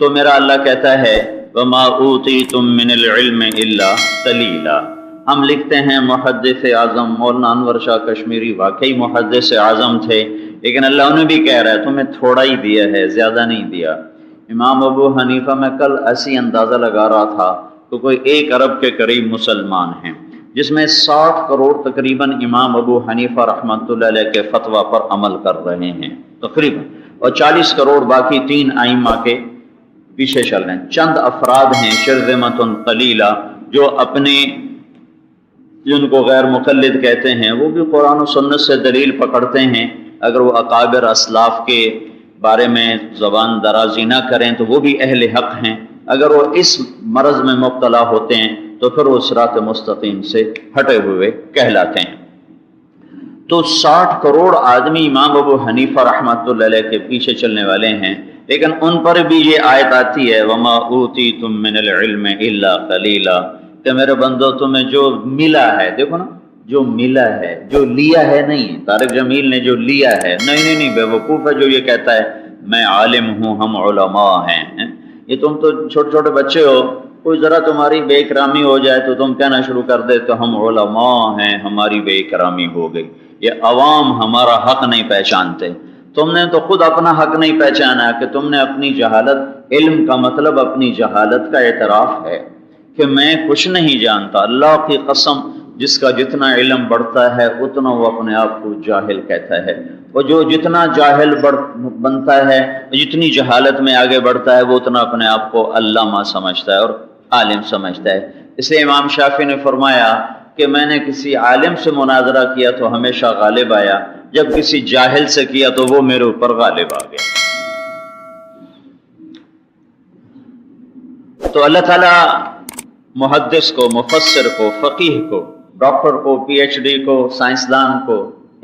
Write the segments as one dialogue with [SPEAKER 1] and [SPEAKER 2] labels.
[SPEAKER 1] تو میرا اللہ کہتا ہے وما اوتیتم من العلم الا قلیلا۔ ہم لکھتے ہیں محدث اعظم مولانا انور شاہ کشمیری واقعی محدث اعظم تھے، لیکن اللہ انہیں بھی کہہ رہا ہے تمہیں تھوڑا ہی دیا ہے، زیادہ نہیں دیا۔ امام ابو حنیفہ میں کل ایسی اندازہ لگا رہا تھا تو کوئی 1 ارب کے قریب مسلمان ہیں، جس میں 60 کروڑ تقریباً امام ابو حنیفہ رحمۃ اللہ علیہ کے فتویٰ پر عمل کر رہے ہیں تقریباً، اور 40 کروڑ باقی 3 ائمہ کے پیچھے چل رہے ہیں۔ چند افراد ہیں شرذمۃ قلیلہ جو اپنے، جن کو غیر مقلد کہتے ہیں، وہ بھی قرآن و سنت سے دلیل پکڑتے ہیں، اگر وہ اکابر اسلاف کے بارے میں زبان درازی نہ کریں تو وہ بھی اہل حق ہیں، اگر وہ اس مرض میں مبتلا ہوتے ہیں تو پھر وہ صراط مستقیم سے ہٹے ہوئے کہلاتے ہیں۔ تو 60 کروڑ آدمی امام ابو حنیفہ رحمۃ اللہ علیہ کے پیچھے چلنے والے ہیں، لیکن ان پر بھی یہ آیت آتی ہے وما اوتیتم من العلم الا قلیلا، کہ میرے بندو تمہیں جو ملا ہے، دیکھو نا، جو ملا ہے، جو لیا ہے نہیں، طارق جمیل نے جو لیا ہے، نہیں بے وقوف ہے جو یہ کہتا ہے میں عالم ہوں ہم علماء ہیں۔ یہ تم تو چھوٹے چھوٹے بچے ہو، کوئی ذرا تمہاری بے اکرامی ہو جائے تو تم کہنا شروع کر دے تو ہم علماء ہیں، ہماری بے اکرامی ہو گئی، یہ عوام ہمارا حق نہیں پہچانتے۔ تم نے تو خود اپنا حق نہیں پہچانا کہ تم نے اپنی جہالت، علم کا مطلب اپنی جہالت کا اعتراف ہے کہ میں کچھ نہیں جانتا۔ اللہ کی قسم، جس کا جتنا علم بڑھتا ہے اتنا وہ اپنے آپ کو جاہل کہتا ہے، اور جو جتنا جاہل بنتا ہے، جتنی جہالت میں آگے بڑھتا ہے، وہ اتنا اپنے آپ کو علامہ سمجھتا ہے اور عالم سمجھتا ہے۔ اس لیے امام شافعی نے فرمایا کہ میں نے کسی عالم سے مناظرہ کیا تو ہمیشہ غالب آیا، جب کسی جاہل سے کیا تو وہ میرے اوپر غالب آ گیا۔ تو اللہ تعالیٰ محدث کو، مفسر کو، فقیہ کو، ڈاکٹر کو، پی ایچ ڈی کو، سائنسدان کو،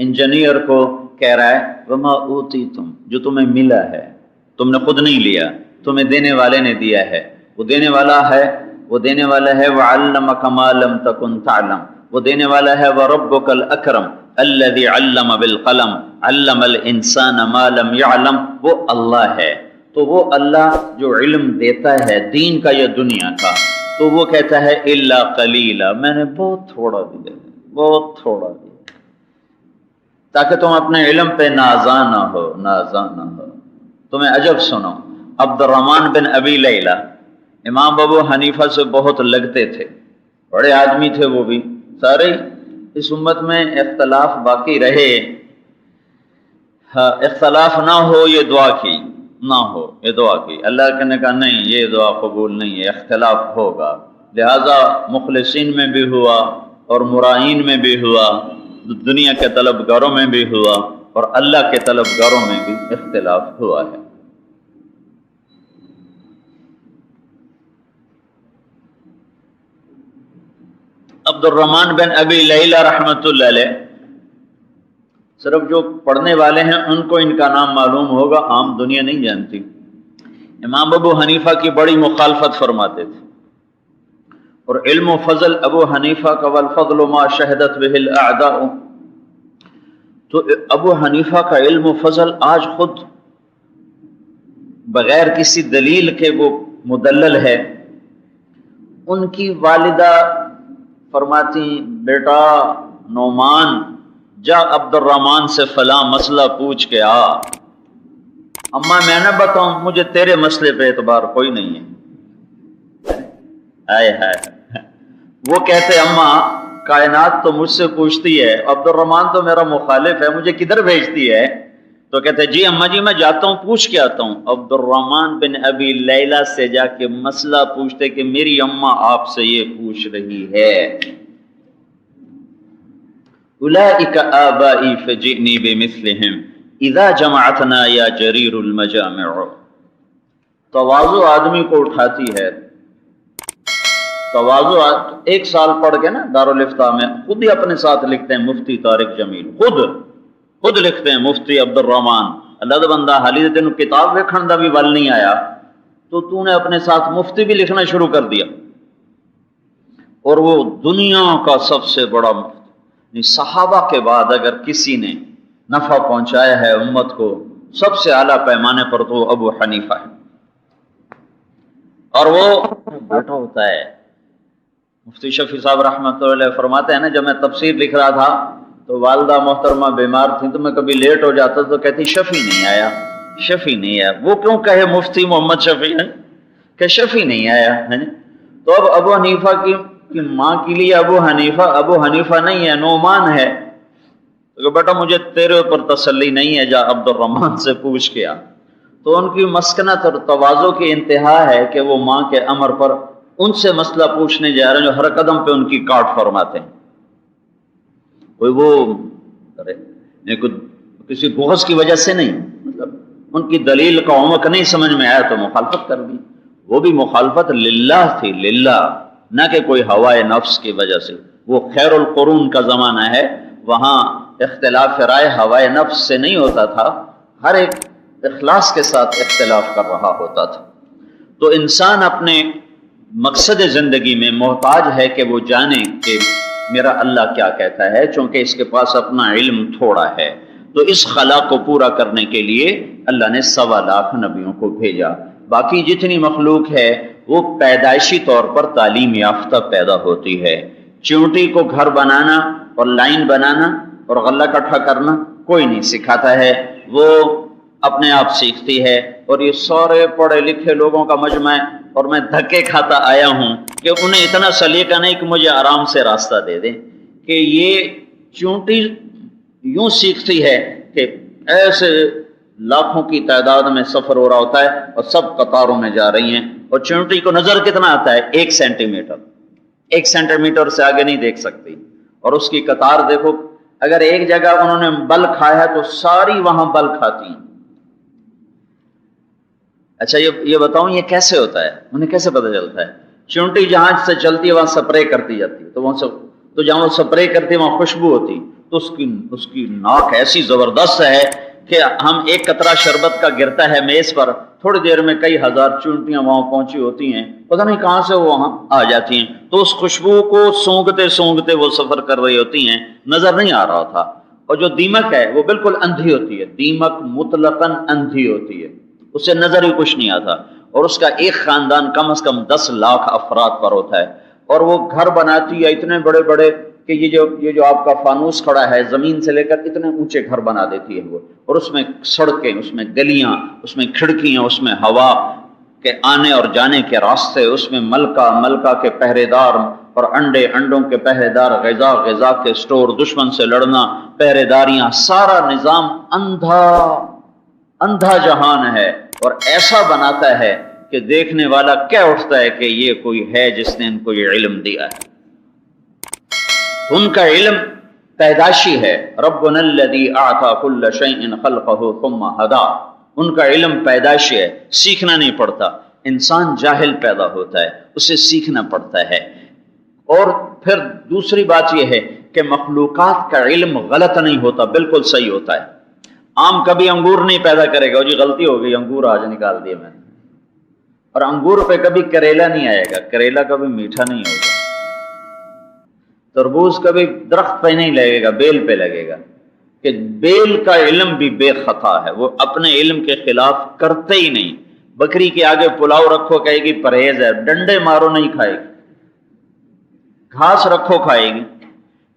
[SPEAKER 1] انجینئر کو کہہ رہا ہے وما اوتیتم، جو تمہیں ملا ہے، تم نے خود نہیں لیا، تمہیں دینے والے نے دیا ہے، وہ دینے والا ہے، وہ دینے والا ہے وعلمک ما لم تکن تعلم، وہ دینے والا ہے وربک الاکرم الذی علم بالقلم علم الانسان ما لم یعلم، وہ اللہ ہے۔ تو وہ اللہ جو علم دیتا ہے دین کا یا دنیا کا، تو وہ کہتا ہے الا قلیلا، میں نے بہت تھوڑا دیا، بہت تھوڑا دیا، تاکہ تم اپنے علم پہ نازاں نہ ہو، نازاں نہ ہو۔ تمہیں عجب سنو، عبد الرحمن بن ابی لیلہ امام ابو حنیفہ سے بہت لگتے تھے، بڑے آدمی تھے وہ بھی، سارے اس امت میں اختلاف باقی رہے، اختلاف نہ ہو یہ دعا کی، نہ ہو یہ دعا کی، اللہ نے کہا نہیں یہ دعا قبول نہیں ہے، اختلاف ہوگا، لہذا مخلصین میں بھی ہوا اور مرائین میں بھی ہوا، دنیا کے طلبگاروں میں بھی ہوا اور اللہ کے طلبگاروں میں بھی اختلاف ہوا ہے۔ عبد الرحمن بن ابی لیلہ رحمۃ اللہ علیہ، صرف جو پڑھنے والے ہیں ان کو ان کا نام معلوم ہوگا، عام دنیا نہیں جانتی۔ امام ابو حنیفہ کی بڑی مخالفت فرماتے تھے، اور علم و فضل ابو حنیفہ کا والفضل ما شہدت بہ الاعداء، تو ابو حنیفہ کا علم و فضل آج خود بغیر کسی دلیل کے وہ مدلل ہے۔ ان کی والدہ فرماتی بیٹا نعمان جا عبد الرحمن سے فلاں مسئلہ پوچھ کے آ، اماں میں نہ بتاؤں، مجھے تیرے مسئلے پہ اعتبار کوئی نہیں ہے۔ ہائے ہائے، وہ کہتے اماں کائنات تو مجھ سے پوچھتی ہے، عبد الرحمن تو میرا مخالف ہے، مجھے کدھر بھیجتی ہے؟ تو کہتے جی اماں جی میں جاتا ہوں پوچھ کے آتا ہوں۔ عبد الرحمن بن ابی لیلہ سے جا کے مسئلہ پوچھتے کہ میری اماں آپ سے یہ پوچھ رہی ہے، اولئک آبائی فجئنی بمثلہم اذا جمعتنا یا جریر المجامع۔ تواضع آدمی کو اٹھاتی ہے، تواضع 1 سال پڑھ کے نا دارالافتاء میں خود ہی اپنے ساتھ لکھتے ہیں مفتی طارق جمیل، خود لکھتے ہیں مفتی عبد الرحمن، اللہ دا بندہ حالی تینوں کتاب ویکھن دا بھی ول نہیں آیا تو نے اپنے ساتھ مفتی بھی لکھنا شروع کر دیا، اور وہ دنیا کا سب سے بڑا مفتی۔ صحابہ کے بعد اگر کسی نے نفع پہنچایا ہے امت کو سب سے اعلیٰ پیمانے پر تو ابو حنیفہ ہے۔ اور وہ بیٹا ہوتا ہے. مفتی شفیع صاحب رحمۃ اللہ علیہ فرماتے ہیں نا، جب میں تفسیر لکھ رہا تھا تو والدہ محترمہ بیمار تھی، تو میں کبھی لیٹ ہو جاتا تو کہتی شفیع نہیں آیا، شفیع نہیں آیا. وہ کیوں کہے مفتی محمد شفیع ہے کہ شفیع نہیں آیا ہے. تو اب ابو حنیفہ کی ماں کے لیے ابو حنیفہ نہیں ہے، نعمان ہے. تو بیٹا مجھے تیرے اوپر تسلی نہیں ہے، جا عبد الرحمن سے پوچھ کے آ. تو ان کی مسکنت اور تواضع کی انتہا ہے کہ وہ ماں کے امر پر ان سے مسئلہ پوچھنے جا رہے ہیں جو ہر قدم پہ ان کی کاٹ فرماتے ہیں. کوئی وہ کسی بغض کی وجہ سے نہیں، مطلب ان کی دلیل کا عمق نہیں سمجھ میں آیا تو مخالفت کر دی. وہ بھی مخالفت للہ تھی، للہ، نہ کہ کوئی ہوائے نفس کی وجہ سے. وہ خیر القرون کا زمانہ ہے، وہاں اختلاف رائے ہوائے نفس سے نہیں ہوتا تھا، ہر ایک اخلاص کے ساتھ اختلاف کر رہا ہوتا تھا. تو انسان اپنے مقصد زندگی میں محتاج ہے کہ وہ جانے کہ میرا اللہ کیا کہتا ہے، چونکہ اس کے پاس اپنا علم تھوڑا ہے. تو اس خلا کو پورا کرنے کے لیے اللہ نے 1.25 لاکھ نبیوں کو بھیجا. باقی جتنی مخلوق ہے وہ پیدائشی طور پر تعلیم یافتہ پیدا ہوتی ہے. چیونٹی کو گھر بنانا اور لائن بنانا اور غلہ اکٹھا کرنا کوئی نہیں سکھاتا ہے، وہ اپنے آپ سیکھتی ہے. اور یہ سارے پڑھے لکھے لوگوں کا مجمع ہے، اور میں دھکے کھاتا آیا ہوں کہ انہیں اتنا سلیقہ نہیں کہ مجھے آرام سے راستہ دے دیں. کہ یہ چیونٹی یوں سیکھتی ہے کہ ایسے لاکھوں کی تعداد میں سفر ہو رہا ہوتا ہے اور سب قطاروں میں جا رہی ہیں، اور چیونٹی کو نظر کتنا آتا ہے؟ 1 سینٹی میٹر، 1 سینٹی میٹر سے آگے نہیں دیکھ سکتی. اور اس کی قطار دیکھو، اگر ایک جگہ انہوں نے بل کھایا ہے تو ساری وہاں بل کھاتی ہیں. اچھا یہ بتاؤں یہ کیسے ہوتا ہے؟ انہیں کیسے پتہ چلتا ہے؟ چیونٹی جہاں سے چلتی ہے وہاں سپرے کرتی جاتی ہے، تو جہاں وہ سپرے کرتی ہے وہاں خوشبو ہوتی، تو اس کی ناک ایسی زبردست ہے کہ ہم ایک قطرہ شربت کا گرتا ہے میز پر، تھوڑی دیر میں کئی ہزار چیونٹیاں وہاں پہنچی ہوتی ہیں، پتہ نہیں کہاں سے وہ وہاں آ جاتی ہیں. تو اس خوشبو کو سونگتے سونگتے وہ سفر کر رہی ہوتی ہیں، نظر نہیں آ رہا تھا. اور جو دیمک ہے وہ بالکل اندھی ہوتی ہے، دیمک مطلقاً اندھی ہوتی ہے، اس سے نظر ہی کچھ نہیں آتا. اور اس کا ایک خاندان کم از کم 10 لاکھ افراد پر ہوتا ہے. اور وہ گھر بناتی ہے اتنے بڑے بڑے کہ یہ جو آپ کا فانوس کھڑا ہے زمین سے لے کر اتنے اونچے گھر بنا دیتی ہے وہ. اور اس میں سڑکیں، اس میں گلیاں، اس میں کھڑکیاں، اس میں ہوا کے آنے اور جانے کے راستے، اس میں ملکہ کے پہرے دار، اور انڈوں کے پہرے دار، غذا کے سٹور، دشمن سے لڑنا، پہرے داریاں، سارا نظام اندھا جہان ہے. اور ایسا بناتا ہے کہ دیکھنے والا کیا اٹھتا ہے کہ یہ کوئی ہے جس نے ان کو یہ علم دیا ہے. ان کا علم پیدائشی ہے. ربنا الذی اعطى كل شیء خلقه ثم هدى. ان کا علم پیدائشی ہے، سیکھنا نہیں پڑتا. انسان جاہل پیدا ہوتا ہے، اسے سیکھنا پڑتا ہے. اور پھر دوسری بات یہ ہے کہ مخلوقات کا علم غلط نہیں ہوتا، بالکل صحیح ہوتا ہے. آم کبھی انگور نہیں پیدا کرے گا، جی غلطی ہو گئی انگور آج نکال دیے میں نے. اور انگور پہ کبھی کریلا نہیں آئے گا، کریلا کبھی میٹھا نہیں ہوگا. تربوز کبھی درخت پہ نہیں لگے گا، بیل پہ لگے گا. کہ بیل کا علم بھی بے خطا ہے، وہ اپنے علم کے خلاف کرتے ہی نہیں. بکری کے آگے پلاؤ رکھو کہے گی پرہیز ہے، ڈنڈے مارو نہیں کھائے گی، گھاس رکھو کھائے گی.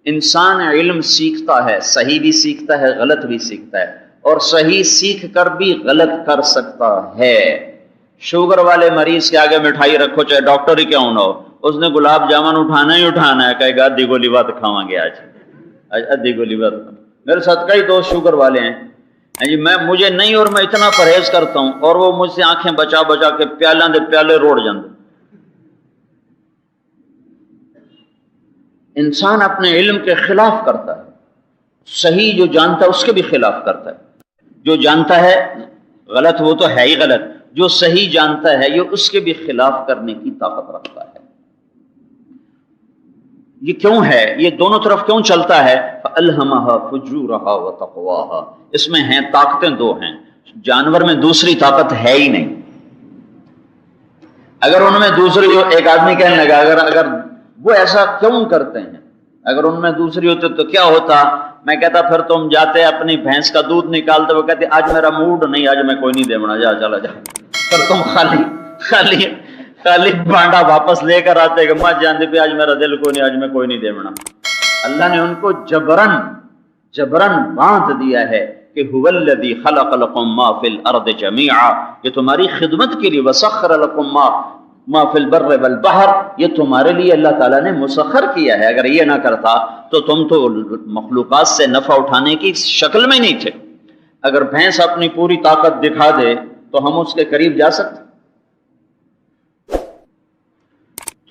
[SPEAKER 1] انسان علم سیکھتا ہے، صحیح بھی سیکھتا ہے، غلط بھی سیکھتا ہے، اور صحیح سیکھ کر بھی غلط کر سکتا ہے. شوگر والے مریض کے آگے مٹھائی رکھو چاہے ڈاکٹر ہی کیوں نہ ہو، اس نے گلاب جامن اٹھانا ہی اٹھانا ہے، کہے گا ادھی گولی بات کھاواں گے آج ادھی گولی بات. میرے ساتھ کئی دوست شوگر والے ہیں جی، مجھے نہیں اور میں اتنا پرہیز کرتا ہوں، اور وہ مجھ سے آنکھیں بچا بچا کے پیالاں دے پیالے روڑ جاندے. انسان اپنے علم کے خلاف کرتا ہے، صحیح جو جانتا ہے اس کے بھی خلاف کرتا ہے. جو جانتا ہے غلط وہ تو ہے ہی غلط، جو صحیح جانتا ہے یہ اس کے بھی خلاف کرنے کی طاقت رکھتا ہے. یہ کیوں ہے؟ یہ دونوں طرف کیوں چلتا ہے؟ فَأَلْهَمَهَا فُجُورَهَا وَتَقْوَاهَا. اس میں ہیں طاقتیں دو ہیں، جانور میں دوسری طاقت ہے ہی نہیں. اگر ان میں دوسری ہو، ایک آدمی کہنے لگا اگر وہ ایسا کیوں کرتے ہیں، اگر ان میں دوسری ہوتے تو کیا ہوتا؟ میں کہتا پھر تم جاتے اپنی بھینس کا دودھ نکالتے، وہ کہتے آج میرا موڈ نہیں، آج میں کوئی نہیں دیونا، جا چلا جا. پھر تم خالی خالی بانڈا واپس لے کر آتے کہ ماں جان دے آج میرا دل کو نہیں، آج میں کوئی نہیں دیونا۔ اللہ نے ان کو جبرن باندھ دیا ہے کہ هو الذی خلق لکم ما فی الارض جمیعا، یہ تمہاری خدمت کے لیے، وسخر لکم ما فی البر والبحر، یہ تمہارے لیے اللہ تعالیٰ نے مسخر کیا ہے۔ اگر یہ نہ کرتا تو تم تو مخلوقات سے نفع اٹھانے کی شکل میں نہیں تھے۔ اگر بھینس اپنی پوری طاقت دکھا دے تو ہم اس کے قریب جا سکتے؟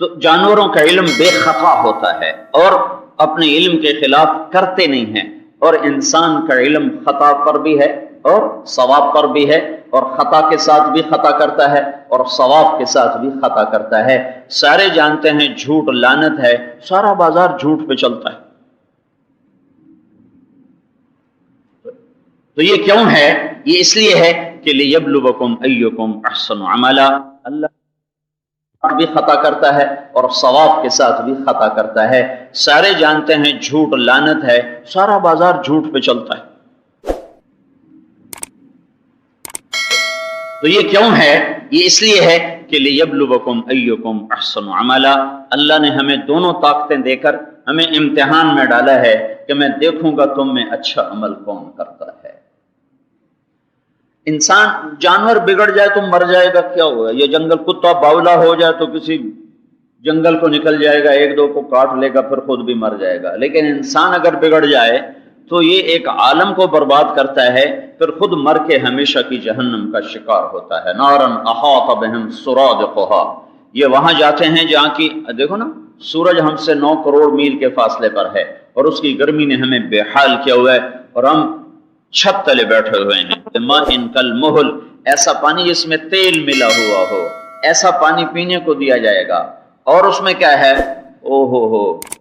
[SPEAKER 1] تو جانوروں کا علم بے خطا ہوتا ہے اور اپنے علم کے خلاف کرتے نہیں ہیں، اور انسان کا علم خطا پر بھی ہے اور ثواب پر بھی ہے، اور خطا کے ساتھ بھی خطا کرتا ہے اور ثواب کے ساتھ بھی خطا کرتا ہے۔ سارے جانتے ہیں جھوٹ لعنت ہے، سارا بازار جھوٹ پہ چلتا ہے۔ تو یہ کیوں ہے؟ یہ اس لیے ہے کہ لیبلوکم ایکم احسن عملا، اللہ بھی خطا کرتا ہے اور ثواب کے ساتھ بھی خطا کرتا ہے۔ سارے جانتے ہیں جھوٹ لعنت ہے، سارا بازار جھوٹ پہ چلتا ہے۔ تو یہ کیوں ہے؟ یہ اس لیے ہے کہ لیبلوکم ایکم احسن عملا، اللہ نے ہمیں دونوں طاقتیں دے کر ہمیں امتحان میں ڈالا ہے کہ میں دیکھوں گا تم میں اچھا عمل کون کرتا ہے۔ انسان جانور بگڑ جائے تو مر جائے گا، کیا ہوگا؟ یہ جنگل کتا باولا ہو جائے تو کسی جنگل کو نکل جائے گا، ایک دو کو کاٹ لے گا، پھر خود بھی مر جائے گا۔ لیکن انسان اگر بگڑ جائے تو یہ ایک عالم کو برباد کرتا ہے، پھر خود مر کے ہمیشہ کی جہنم کا شکار ہوتا ہے۔ نارن احاط بہم سرادقها، یہ وہاں جاتے ہیں جہاں کی دیکھو نا، سورج ہم سے 9 کروڑ میل کے فاصلے پر ہے اور اس کی گرمی نے ہمیں بے حال کیا ہوا ہے، اور ہم چھت تلے بیٹھے ہوئے ہیں۔ ماء کالمہل، ایسا پانی جس میں تیل ملا ہوا ہو، ایسا پانی پینے کو دیا جائے گا۔ اور اس میں کیا ہے؟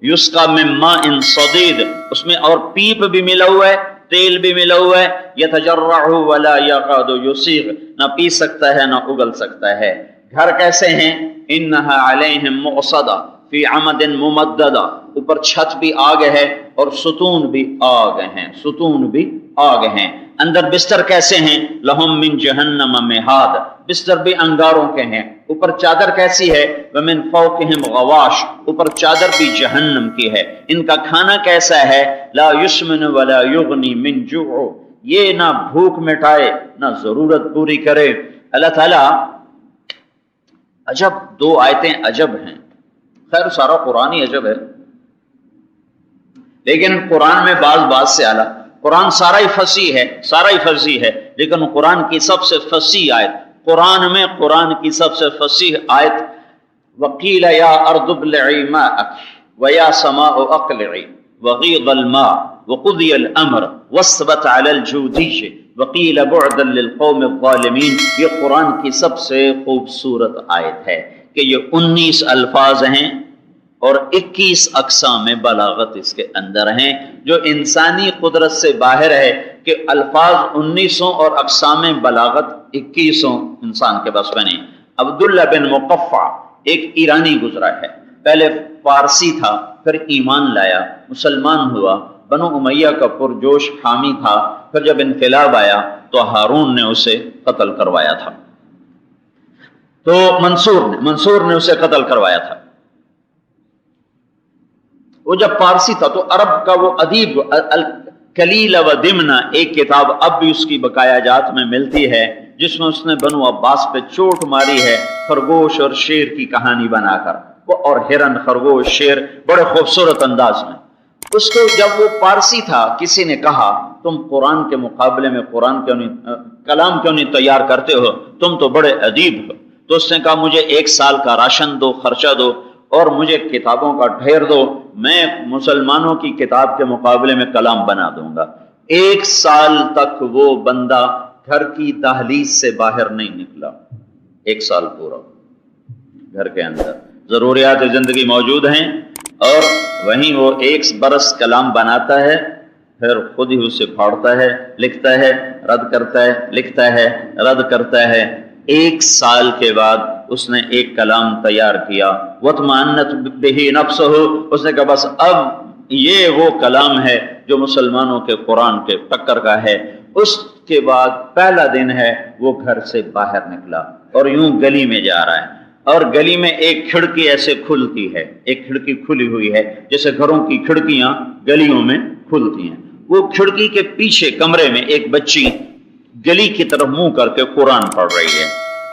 [SPEAKER 1] یسقا من ماء صدید، اس میں اور پیپ بھی ملا ہوا ہے، تیل بھی ملا ہوا ہے۔ یتجرعہ ولا یکاد یسیغ، نہ پی سکتا ہے نہ اگل سکتا ہے۔ گھر کیسے ہیں؟ انہا علیہم مؤصدہ فی عمد ممددہ، اوپر چھت بھی آگ ہے اور ستون بھی آگ ہیں، ستون بھی آگ ہیں۔ اندر بستر کیسے ہیں؟ لہم من جہنم مہاد، بستر بھی انگاروں کے ہیں۔ اوپر چادر کیسی ہے؟ ومن فوقہم غواش، اوپر چادر بھی جہنم کی ہے۔ ان کا کھانا کیسا ہے؟ لا یسمن ولا یغنی من جوع، یہ نہ بھوک مٹائے نہ ضرورت پوری کرے۔ اللہ تعالیٰ عجب، 2 آیتیں عجب ہیں، خیر سارا قرآن ہی عجب ہے، لیکن قرآن میں بعض سے اعلیٰ، قرآن سارا ہی فصیح ہے، سارا ہی فصیح ہے، لیکن قرآن کی سب سے فصیح آیت، قرآن کی سب سے فصیح آیت، وقیل یا ارض ابلعی ماءک ویا سماء اقلعی وغیض الماء وقضی الامر واثبت علی الجودی وقیل بعدا للقوم الظالمین۔ یہ قرآن کی سب سے خوبصورت آیت ہے کہ یہ 19 الفاظ ہیں اور 21 اقسام بلاغت اس کے اندر ہیں، جو انسانی قدرت سے باہر ہے کہ الفاظ 19 اور اقسام بلاغت 21 انسان کے بس میں نہیں۔ عبداللہ بن مقفع ایک ایرانی گزرا ہے، پہلے فارسی تھا، پھر ایمان لایا، مسلمان ہوا، بنو امیہ کا پرجوش حامی تھا، پھر جب انقلاب آیا تو ہارون نے اسے قتل کروایا تھا، تو منصور نے اسے قتل کروایا تھا۔ وہ جب پارسی تھا تو عرب کا وہ ادیب الکلیل و دمنہ ایک کتاب اب بھی اس کی بقایا جات میں ملتی ہے، جس میں اس نے بنو عباس پہ چوٹ ماری ہے خرگوش اور شیر کی کہانی بنا کر، اور ہرن، خرگوش، شیر، بڑے خوبصورت انداز میں۔ اس کو جب وہ پارسی تھا، کسی نے کہا تم قرآن کے مقابلے میں کلام کیوں نہیں تیار کرتے ہو، تم تو بڑے ادیب ہو۔ تو اس نے کہا مجھے 1 سال کا راشن دو، خرچہ دو، اور مجھے کتابوں کا ڈھیر دو، میں مسلمانوں کی کتاب کے مقابلے میں کلام بنا دوں گا۔ 1 سال تک وہ بندہ گھر کی دہلیز سے باہر نہیں نکلا، 1 سال پورا گھر کے اندر ضروریات زندگی موجود ہیں، اور وہیں وہ 1 برس کلام بناتا ہے، پھر خود ہی اسے پھاڑتا ہے، لکھتا ہے، رد کرتا ہے، لکھتا ہے، رد کرتا ہے۔ 1 سال کے بعد اس نے ایک کلام تیار کیا، وَاطْمَأَنَّتْ بِهِ نَفْسُهُ، اس نے کہا بس اب یہ وہ کلام ہے جو مسلمانوں کے قرآن کے ٹکر کا ہے۔ اس کے بعد پہلا دن ہے وہ گھر سے باہر نکلا اور یوں گلی میں جا رہا ہے، اور گلی میں ایک کھڑکی ایسے کھلتی ہے، ایک کھڑکی کھلی ہوئی ہے جیسے گھروں کی کھڑکیاں گلیوں میں کھلتی ہیں، وہ کھڑکی کے پیچھے کمرے میں ایک بچی گلی کی طرف منہ کر کے قرآن پڑھ رہی ہے،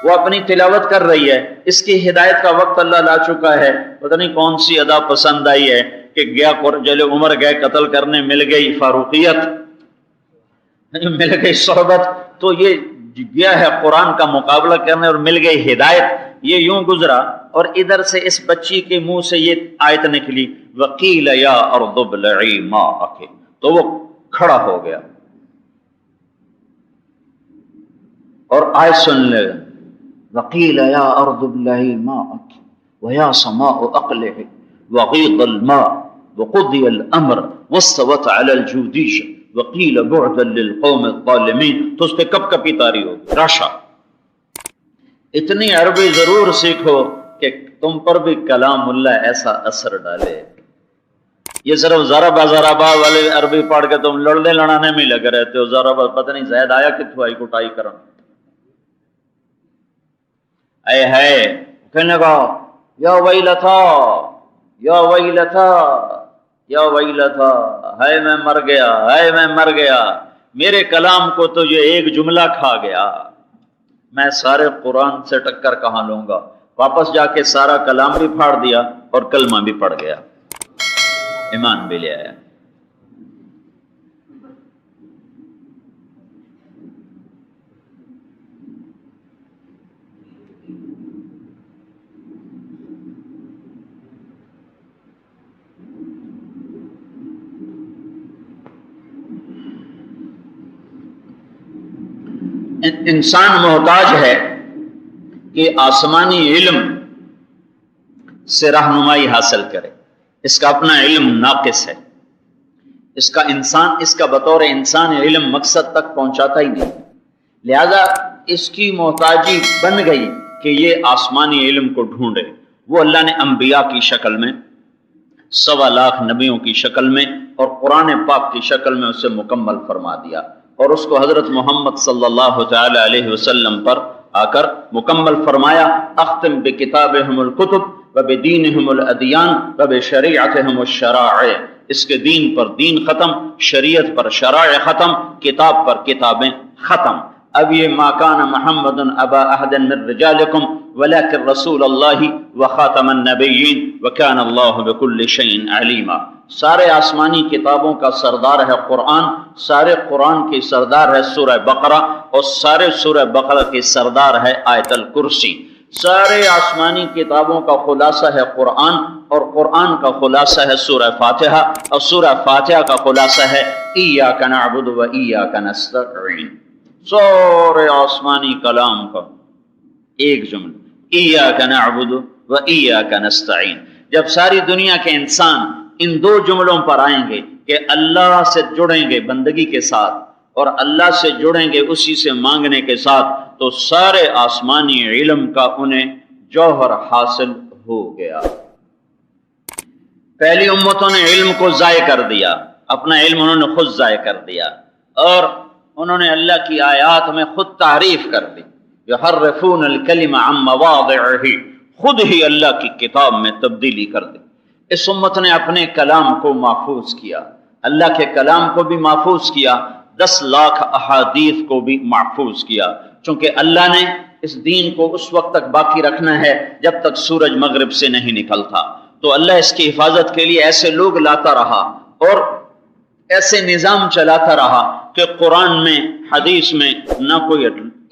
[SPEAKER 1] وہ اپنی تلاوت کر رہی ہے، اس کی ہدایت کا وقت اللہ لا چکا ہے، پتہ نہیں کون سی ادا پسند آئی ہے کہ گیا جل عمر گئے قتل کرنے، مل گئی فاروقیت، مل گئی صحبت، تو یہ گیا ہے قرآن کا مقابلہ کرنے اور مل گئی ہدایت، یہ یوں گزرا، اور ادھر سے اس بچی کے منہ سے یہ آیت نکلی وقیل یا ارض ابلعی ماءک، تو وہ کھڑا ہو گیا اور آیت سن لے، وقیل یا ارض ابلعی ماءک ویا سماء اقلعی وغیض الماء وقضی الامر واستوت علی الجودیش وقیل بعدا للقوم الظالمین، تو اس پہ کپ کپی طاری ہوگی راشا۔ اتنی عربی ضرور سیکھو کہ تم پر بھی کلام اللہ ایسا اثر ڈالے۔ یہ صرف ضربا ضربا والے عربی پڑھ کے تم لڑنے لڑانے میں لگ رہتے ہو، ضربا پتہ نہیں زید آیا کتوں آئی کٹائی کرن، اے ہے کہنے کا یا ویلتا یا ویلتا یا ویلتا، ہے میں مر گیا، ہے میں مر گیا، میرے کلام کو تو یہ ایک جملہ کھا گیا، میں سارے قرآن سے ٹکر کہاں لوں گا، واپس جا کے سارا کلام بھی پھاڑ دیا اور کلمہ بھی پڑھ گیا، ایمان بھی لے آیا۔ انسان محتاج ہے کہ آسمانی علم سے رہنمائی حاصل کرے، اس کا اپنا علم ناقص ہے، اس کا بطور انسان علم مقصد تک پہنچاتا ہی نہیں، لہذا اس کی محتاجی بن گئی کہ یہ آسمانی علم کو ڈھونڈے۔ وہ اللہ نے انبیاء کی شکل میں، 1.25 لاکھ نبیوں کی شکل میں اور قرآن پاک کی شکل میں اسے مکمل فرما دیا، اور اس کو حضرت محمد صلی اللہ تعالی علیہ وسلم پر آ کر مکمل فرمایا، اختم بکتابہم الکتب وبدینہم الادیان وبشریعتہم الشرائع، اس کے دین پر دین ختم، شریعت پر شرائع ختم، کتاب پر کتابیں ختم۔ اب یہ ما کان محمد ابا احد من رجالکم ولکن رسول اللہ وخاتم النبیین وکان اللہ بکل شیء علیما۔ سارے آسمانی کتابوں کا سردار ہے قرآن، سارے قرآن کی سردار ہے سورہ بقرہ، اور سارے سورہ بقرہ کی سردار ہے آیت الکرسی۔ سارے آسمانی کتابوں کا خلاصہ ہے قرآن، اور قرآن کا خلاصہ ہے سورہ فاتحہ، اور سورہ فاتحہ کا خلاصہ ہے ایاک نعبد و ایاک نستعین۔ سورے آسمانی کلام کا ایک جملہ ایاک نعبد و ایاک نستعین۔ جب ساری دنیا کے انسان ان دو جملوں پر آئیں گے کہ اللہ سے جڑیں گے بندگی کے ساتھ اور اللہ سے جڑیں گے اسی سے مانگنے کے ساتھ، تو سارے آسمانی علم کا انہیں جوہر حاصل ہو گیا۔ پہلی امتوں نے علم کو ضائع کر دیا، اپنا علم انہوں نے خود ضائع کر دیا، اور انہوں نے اللہ کی آیات میں خود تعریف کر دی، یحرفون الکلم عن مواضعہ، خود ہی اللہ کی کتاب میں تبدیلی کر دی۔ اس امت نے اپنے کلام کو محفوظ کیا، اللہ کے کلام کو بھی محفوظ کیا، 10 لاکھ احادیث کو بھی محفوظ کیا، چونکہ اللہ نے اس دین کو اس وقت تک باقی رکھنا ہے جب تک سورج مغرب سے نہیں نکلتا، تو اللہ اس کی حفاظت کے لیے ایسے لوگ لاتا رہا اور ایسے نظام چلاتا رہا کہ قرآن میں حدیث میں نہ کوئی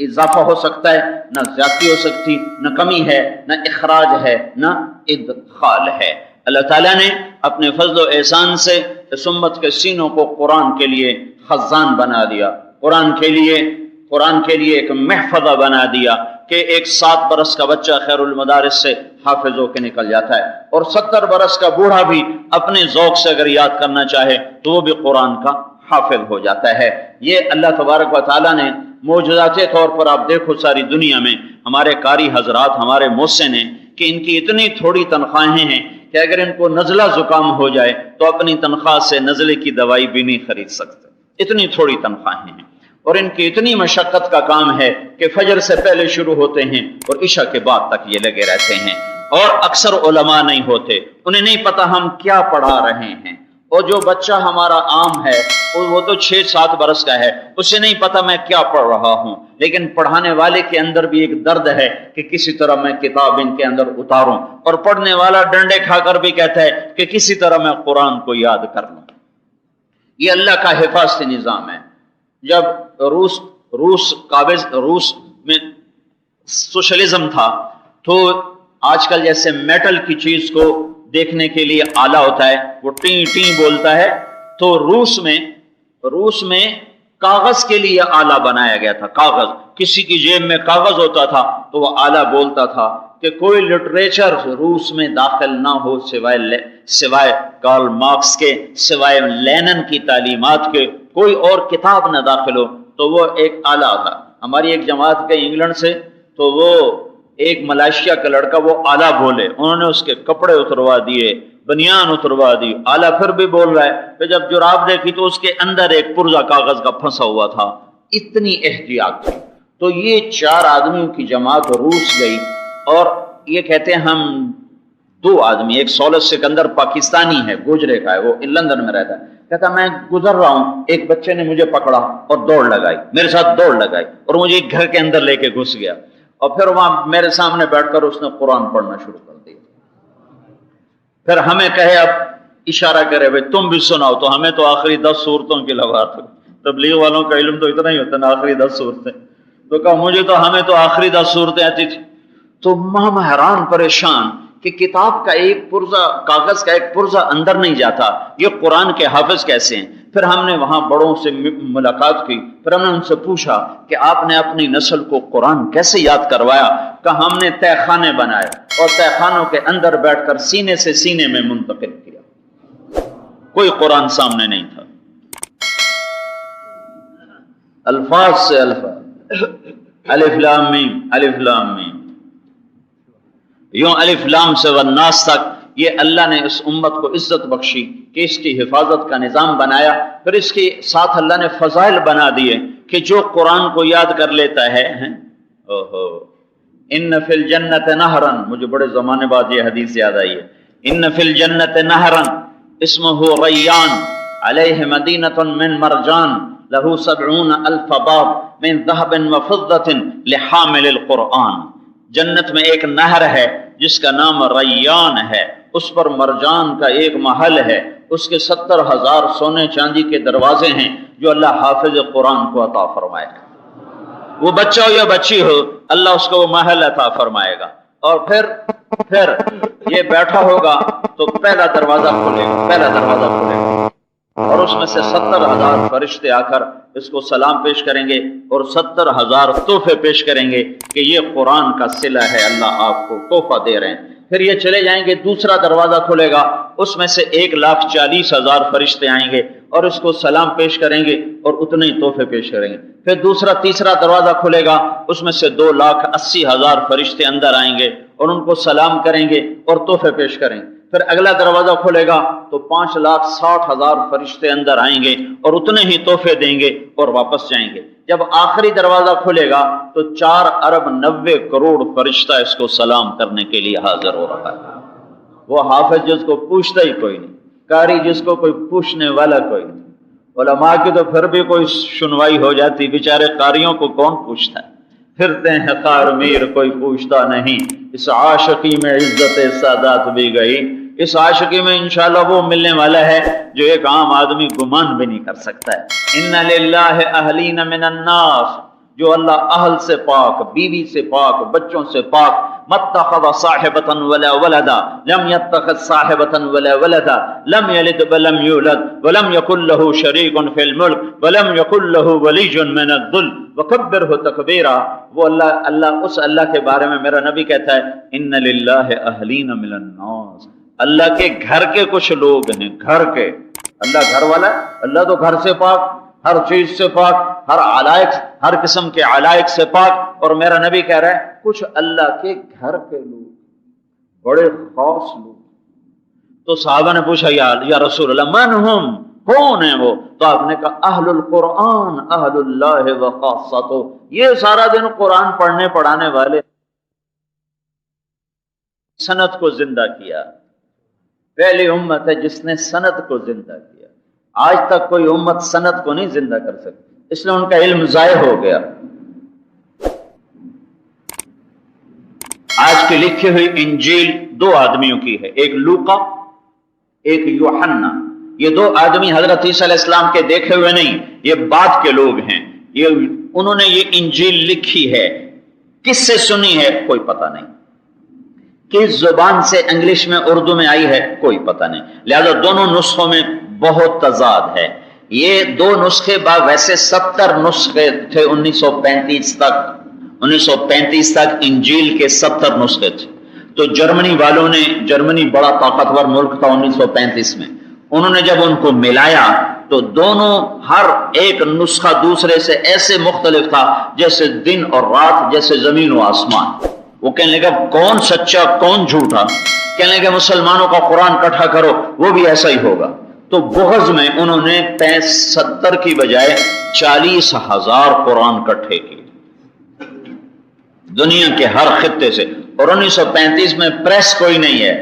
[SPEAKER 1] اضافہ ہو سکتا ہے، نہ زیادتی ہو سکتی، نہ کمی ہے، نہ اخراج ہے، نہ ادخال ہے۔ اللہ تعالیٰ نے اپنے فضل و احسان سے اس امت کے سینوں کو قرآن کے لیے خزان بنا دیا، قرآن کے لیے ایک محفظہ بنا دیا کہ ایک 7 برس کا بچہ خیر المدارس سے حافظ ہو کے نکل جاتا ہے، اور 70 برس کا بوڑھا بھی اپنے ذوق سے اگر یاد کرنا چاہے تو وہ بھی قرآن کا حافظ ہو جاتا ہے۔ یہ اللہ تبارک و تعالیٰ نے معجزاتی طور پر، آپ دیکھو ساری دنیا میں ہمارے قاری حضرات، ہمارے محسن ہیں کہ ان کی اتنی تھوڑی تنخواہیں ہیں کہ اگر ان کو نزلہ زکام ہو جائے تو اپنی تنخواہ سے نزلے کی دوائی بھی نہیں خرید سکتے، اتنی تھوڑی تنخواہیں ہیں۔ اور ان کی اتنی مشقت کا کام ہے کہ فجر سے پہلے شروع ہوتے ہیں اور عشاء کے بعد تک یہ لگے رہتے ہیں، اور اکثر علماء نہیں ہوتے، انہیں نہیں پتا ہم کیا پڑھا رہے ہیں۔ اور جو بچہ ہمارا عام ہے وہ تو 6-7 برس کا ہے، اسے نہیں پتا میں کیا پڑھ رہا ہوں، لیکن پڑھانے والے کے اندر بھی ایک درد ہے کہ کسی طرح میں کتاب ان کے اندر اتاروں، اور پڑھنے والا ڈنڈے کھا کر بھی کہتا ہے کہ کسی طرح میں قرآن کو یاد کر لوں۔ یہ اللہ کا حفاظتی نظام ہے۔ جب روس میں سوشلزم تھا تو آج کل جیسے میٹل کی چیز کو دیکھنے کے لیے آلہ ہوتا ہے، وہ ٹیں ٹیں بولتا ہے، تو روس میں کاغذ کے لیے آلہ بنایا گیا تھا۔ کاغذ، کسی کی جیب میں کاغذ ہوتا تھا تو وہ آلہ بولتا تھا کہ کوئی لٹریچر روس میں داخل نہ ہو سوائے کارل مارکس کے، سوائے لینن کی تعلیمات کے، کوئی اور کتاب نہ داخل ہو، تو وہ ایک آلہ تھا۔ ہماری ایک جماعت کے انگلینڈ سے، تو وہ ایک ملائیشیا کا لڑکا وہ آلہ بولے، انہوں نے اس کے کپڑے اتروا دیے، بنیان اتروا دی، آلہ پھر بھی بول رہا ہے۔ پھر جب جراب دیکھی تو اس کے اندر ایک پرزہ کاغذ کا پھنسا ہوا تھا۔ اتنی احتیاط تھی۔ تو یہ 4 آدمیوں کی جماعت روس گئی، اور یہ کہتے ہیں ہم 2 آدمی، ایک سولت سکندر پاکستانی ہے، گوجرے کا ہے، وہ لندن میں رہتا ہے، کہتا میں گزر رہا ہوں، ایک بچے نے مجھے پکڑا اور دوڑ لگائی، میرے ساتھ دوڑ لگائی، اور مجھے ایک گھر کے اندر لے کے گھس گیا، اور پھر وہاں میرے سامنے بیٹھ کر اس نے قرآن پڑھنا شروع کر دیا۔ پھر ہمیں کہے، اب اشارہ کرے بھائی تم بھی سناؤ، تو ہمیں تو آخری 10 سورتوں کی لغات، تبلیغ والوں کا علم تو اتنا ہی ہوتا نا، آخری 10 سورتیں، تو کہا مجھے تو ہمیں تو آخری 10 سورتیں آتی تھی۔ تو ہم حیران پریشان کہ کتاب کا ایک پرزہ، کاغذ کا ایک پرزہ اندر نہیں جاتا، یہ قرآن کے حافظ کیسے ہیں؟ پھر ہم نے وہاں بڑوں سے ملاقات کی، پھر ہم نے ان سے پوچھا کہ آپ نے اپنی نسل کو قرآن کیسے یاد کروایا؟ کہ ہم نے تہہ خانے بنائے اور تہہ خانوں کے اندر بیٹھ کر سینے سے سینے میں منتقل کیا، کوئی قرآن سامنے نہیں تھا، الفاظ سے الفاظ، الف لام میم، الف لام میم، یوں الف لام سے والناس تک۔ یہ اللہ نے اس امت کو عزت بخشی کہ اس کی حفاظت کا نظام بنایا، پھر اس کے ساتھ اللہ نے فضائل بنا دیے کہ جو قرآن کو یاد کر لیتا ہے، ان فی الجنت نہرن، مجھے بڑے زمانے بعد یہ حدیث یاد آئی ہے، ان فی الجنت نہرن اسمہ ریان علیہ مدینۃ من مرجان لہ 70,000 باب من ذہب وفضۃ لحامل القرآن۔ جنت میں ایک نہر ہے جس کا نام ریان ہے، اس پر مرجان کا ایک محل ہے، اس کے 70,000 سونے چاندی کے دروازے ہیں جو اللہ حافظ قرآن کو عطا فرمائے گا۔ وہ بچہ ہو یا بچی ہو، اللہ اس کو وہ محل عطا فرمائے گا، اور پھر یہ بیٹھا ہوگا تو پہلا دروازہ کھلے گا، اور اس میں سے 70,000 فرشتے آ کر اس کو سلام پیش کریں گے اور 70,000 تحفے پیش کریں گے کہ یہ قرآن کا صلہ ہے، اللہ آپ کو تحفہ دے رہے ہیں۔ پھر یہ چلے جائیں گے، دوسرا دروازہ کھلے گا، اس میں سے 1,40,000 فرشتے آئیں گے اور اس کو سلام پیش کریں گے اور اتنے ہی تحفے پیش کریں گے۔ پھر تیسرا دروازہ کھلے گا، اس میں سے 2,80,000 فرشتے اندر آئیں گے اور ان کو سلام کریں گے اور تحفے پیش کریں گے۔ پھر اگلا دروازہ کھلے گا تو 5,60,000 فرشتے اندر آئیں گے اور اتنے ہی تحفے دیں گے اور واپس جائیں گے۔ جب آخری دروازہ کھلے گا تو 4,90,00,000,000 فرشتہ اس کو سلام کرنے کے لیے حاضر ہو رہا ہے۔ وہ حافظ جس کو پوچھتا ہی کوئی نہیں، قاری جس کو کوئی پوچھنے والا کوئی نہیں، علماء کی تو پھر بھی کوئی سنوائی ہو جاتی، بیچارے قاریوں کو کون پوچھتا ہے؟ پھرتے ہیں خار میر کوئی پوچھتا نہیں، اس عاشقی میں عزت سادات بھی گئی، اس عاشقی میں انشاءاللہ وہ ملنے والا ہے جو ایک عام آدمی گمان بھی نہیں کر سکتا ہے۔ ان للہ اہلین من الناس، جو اللہ اہل سے پاک، بیوی سے پاک، بچوں سے پاک، متخذ صاحبۃ ولا ولدا، لم يتخذ صاحبۃ ولا ولدا، لم یلد ولم یولد، ولم یکن له شریک فی الملک، ولم یکن له ولی من الذل وکبرہ تکبیرا۔ وہ اللہ اس اللہ کے بارے میں میرا نبی کہتا ہے، ان للہ اہلین من الناس، اللہ کے گھر کے کچھ لوگ ہیں، گھر کے، اللہ گھر والا ہے، اللہ تو گھر سے پاک، ہر چیز سے پاک، ہر قسم کے علائق سے پاک، اور میرا نبی کہہ رہا ہے کچھ اللہ کے گھر کے لوگ، بڑے خاص لوگ۔ تو صحابہ نے پوچھا یا رسول اللہ من ہم، کون ہے وہ؟ تو آپ نے کہا اہل القرآن اہل اللہ و خاصتہ، یہ سارا دن قرآن پڑھنے پڑھانے والے سند کو زندہ کیا، پہلی امت ہے جس نے سند کو زندہ کیا۔ آج تک کوئی امت سند کو نہیں زندہ کر سکتی، اس لیے ان کا علم ضائع ہو گیا۔ آج کی لکھی ہوئی انجیل دو آدمیوں کی ہے، ایک لوقا ایک یوحنا۔ یہ دو آدمی حضرت عیسیٰ علیہ السلام کے دیکھے ہوئے نہیں، یہ بعد کے لوگ ہیں۔ انہوں نے یہ انجیل لکھی ہے، کس سے سنی ہے کوئی پتہ نہیں، کس زبان سے، انگلش میں اردو میں آئی ہے کوئی پتہ نہیں، لہذا دونوں نسخوں میں بہت تضاد ہے۔ یہ دو نسخے ویسے 70 نسخے تھے 1935 تک انجیل کے 70 نسخے تھے۔ تو جرمنی والوں نے، جرمنی بڑا طاقتور ملک تھا 1935 میں، انہوں نے جب ان کو ملایا تو دونوں ہر ایک نسخہ دوسرے سے ایسے مختلف تھا جیسے دن اور رات، جیسے زمین و آسمان۔ وہ کہنے لگا کون سچا کون جھوٹا، کہنے لگا مسلمانوں کا قرآن اکٹھا کرو، وہ بھی ایسا ہی ہوگا۔ تو بغض میں انہوں نے 70 کی بجائے 40,000 قرآن اکٹھے کیے دنیا کے ہر خطے سے۔ اور 1935 میں پریس کوئی نہیں ہے،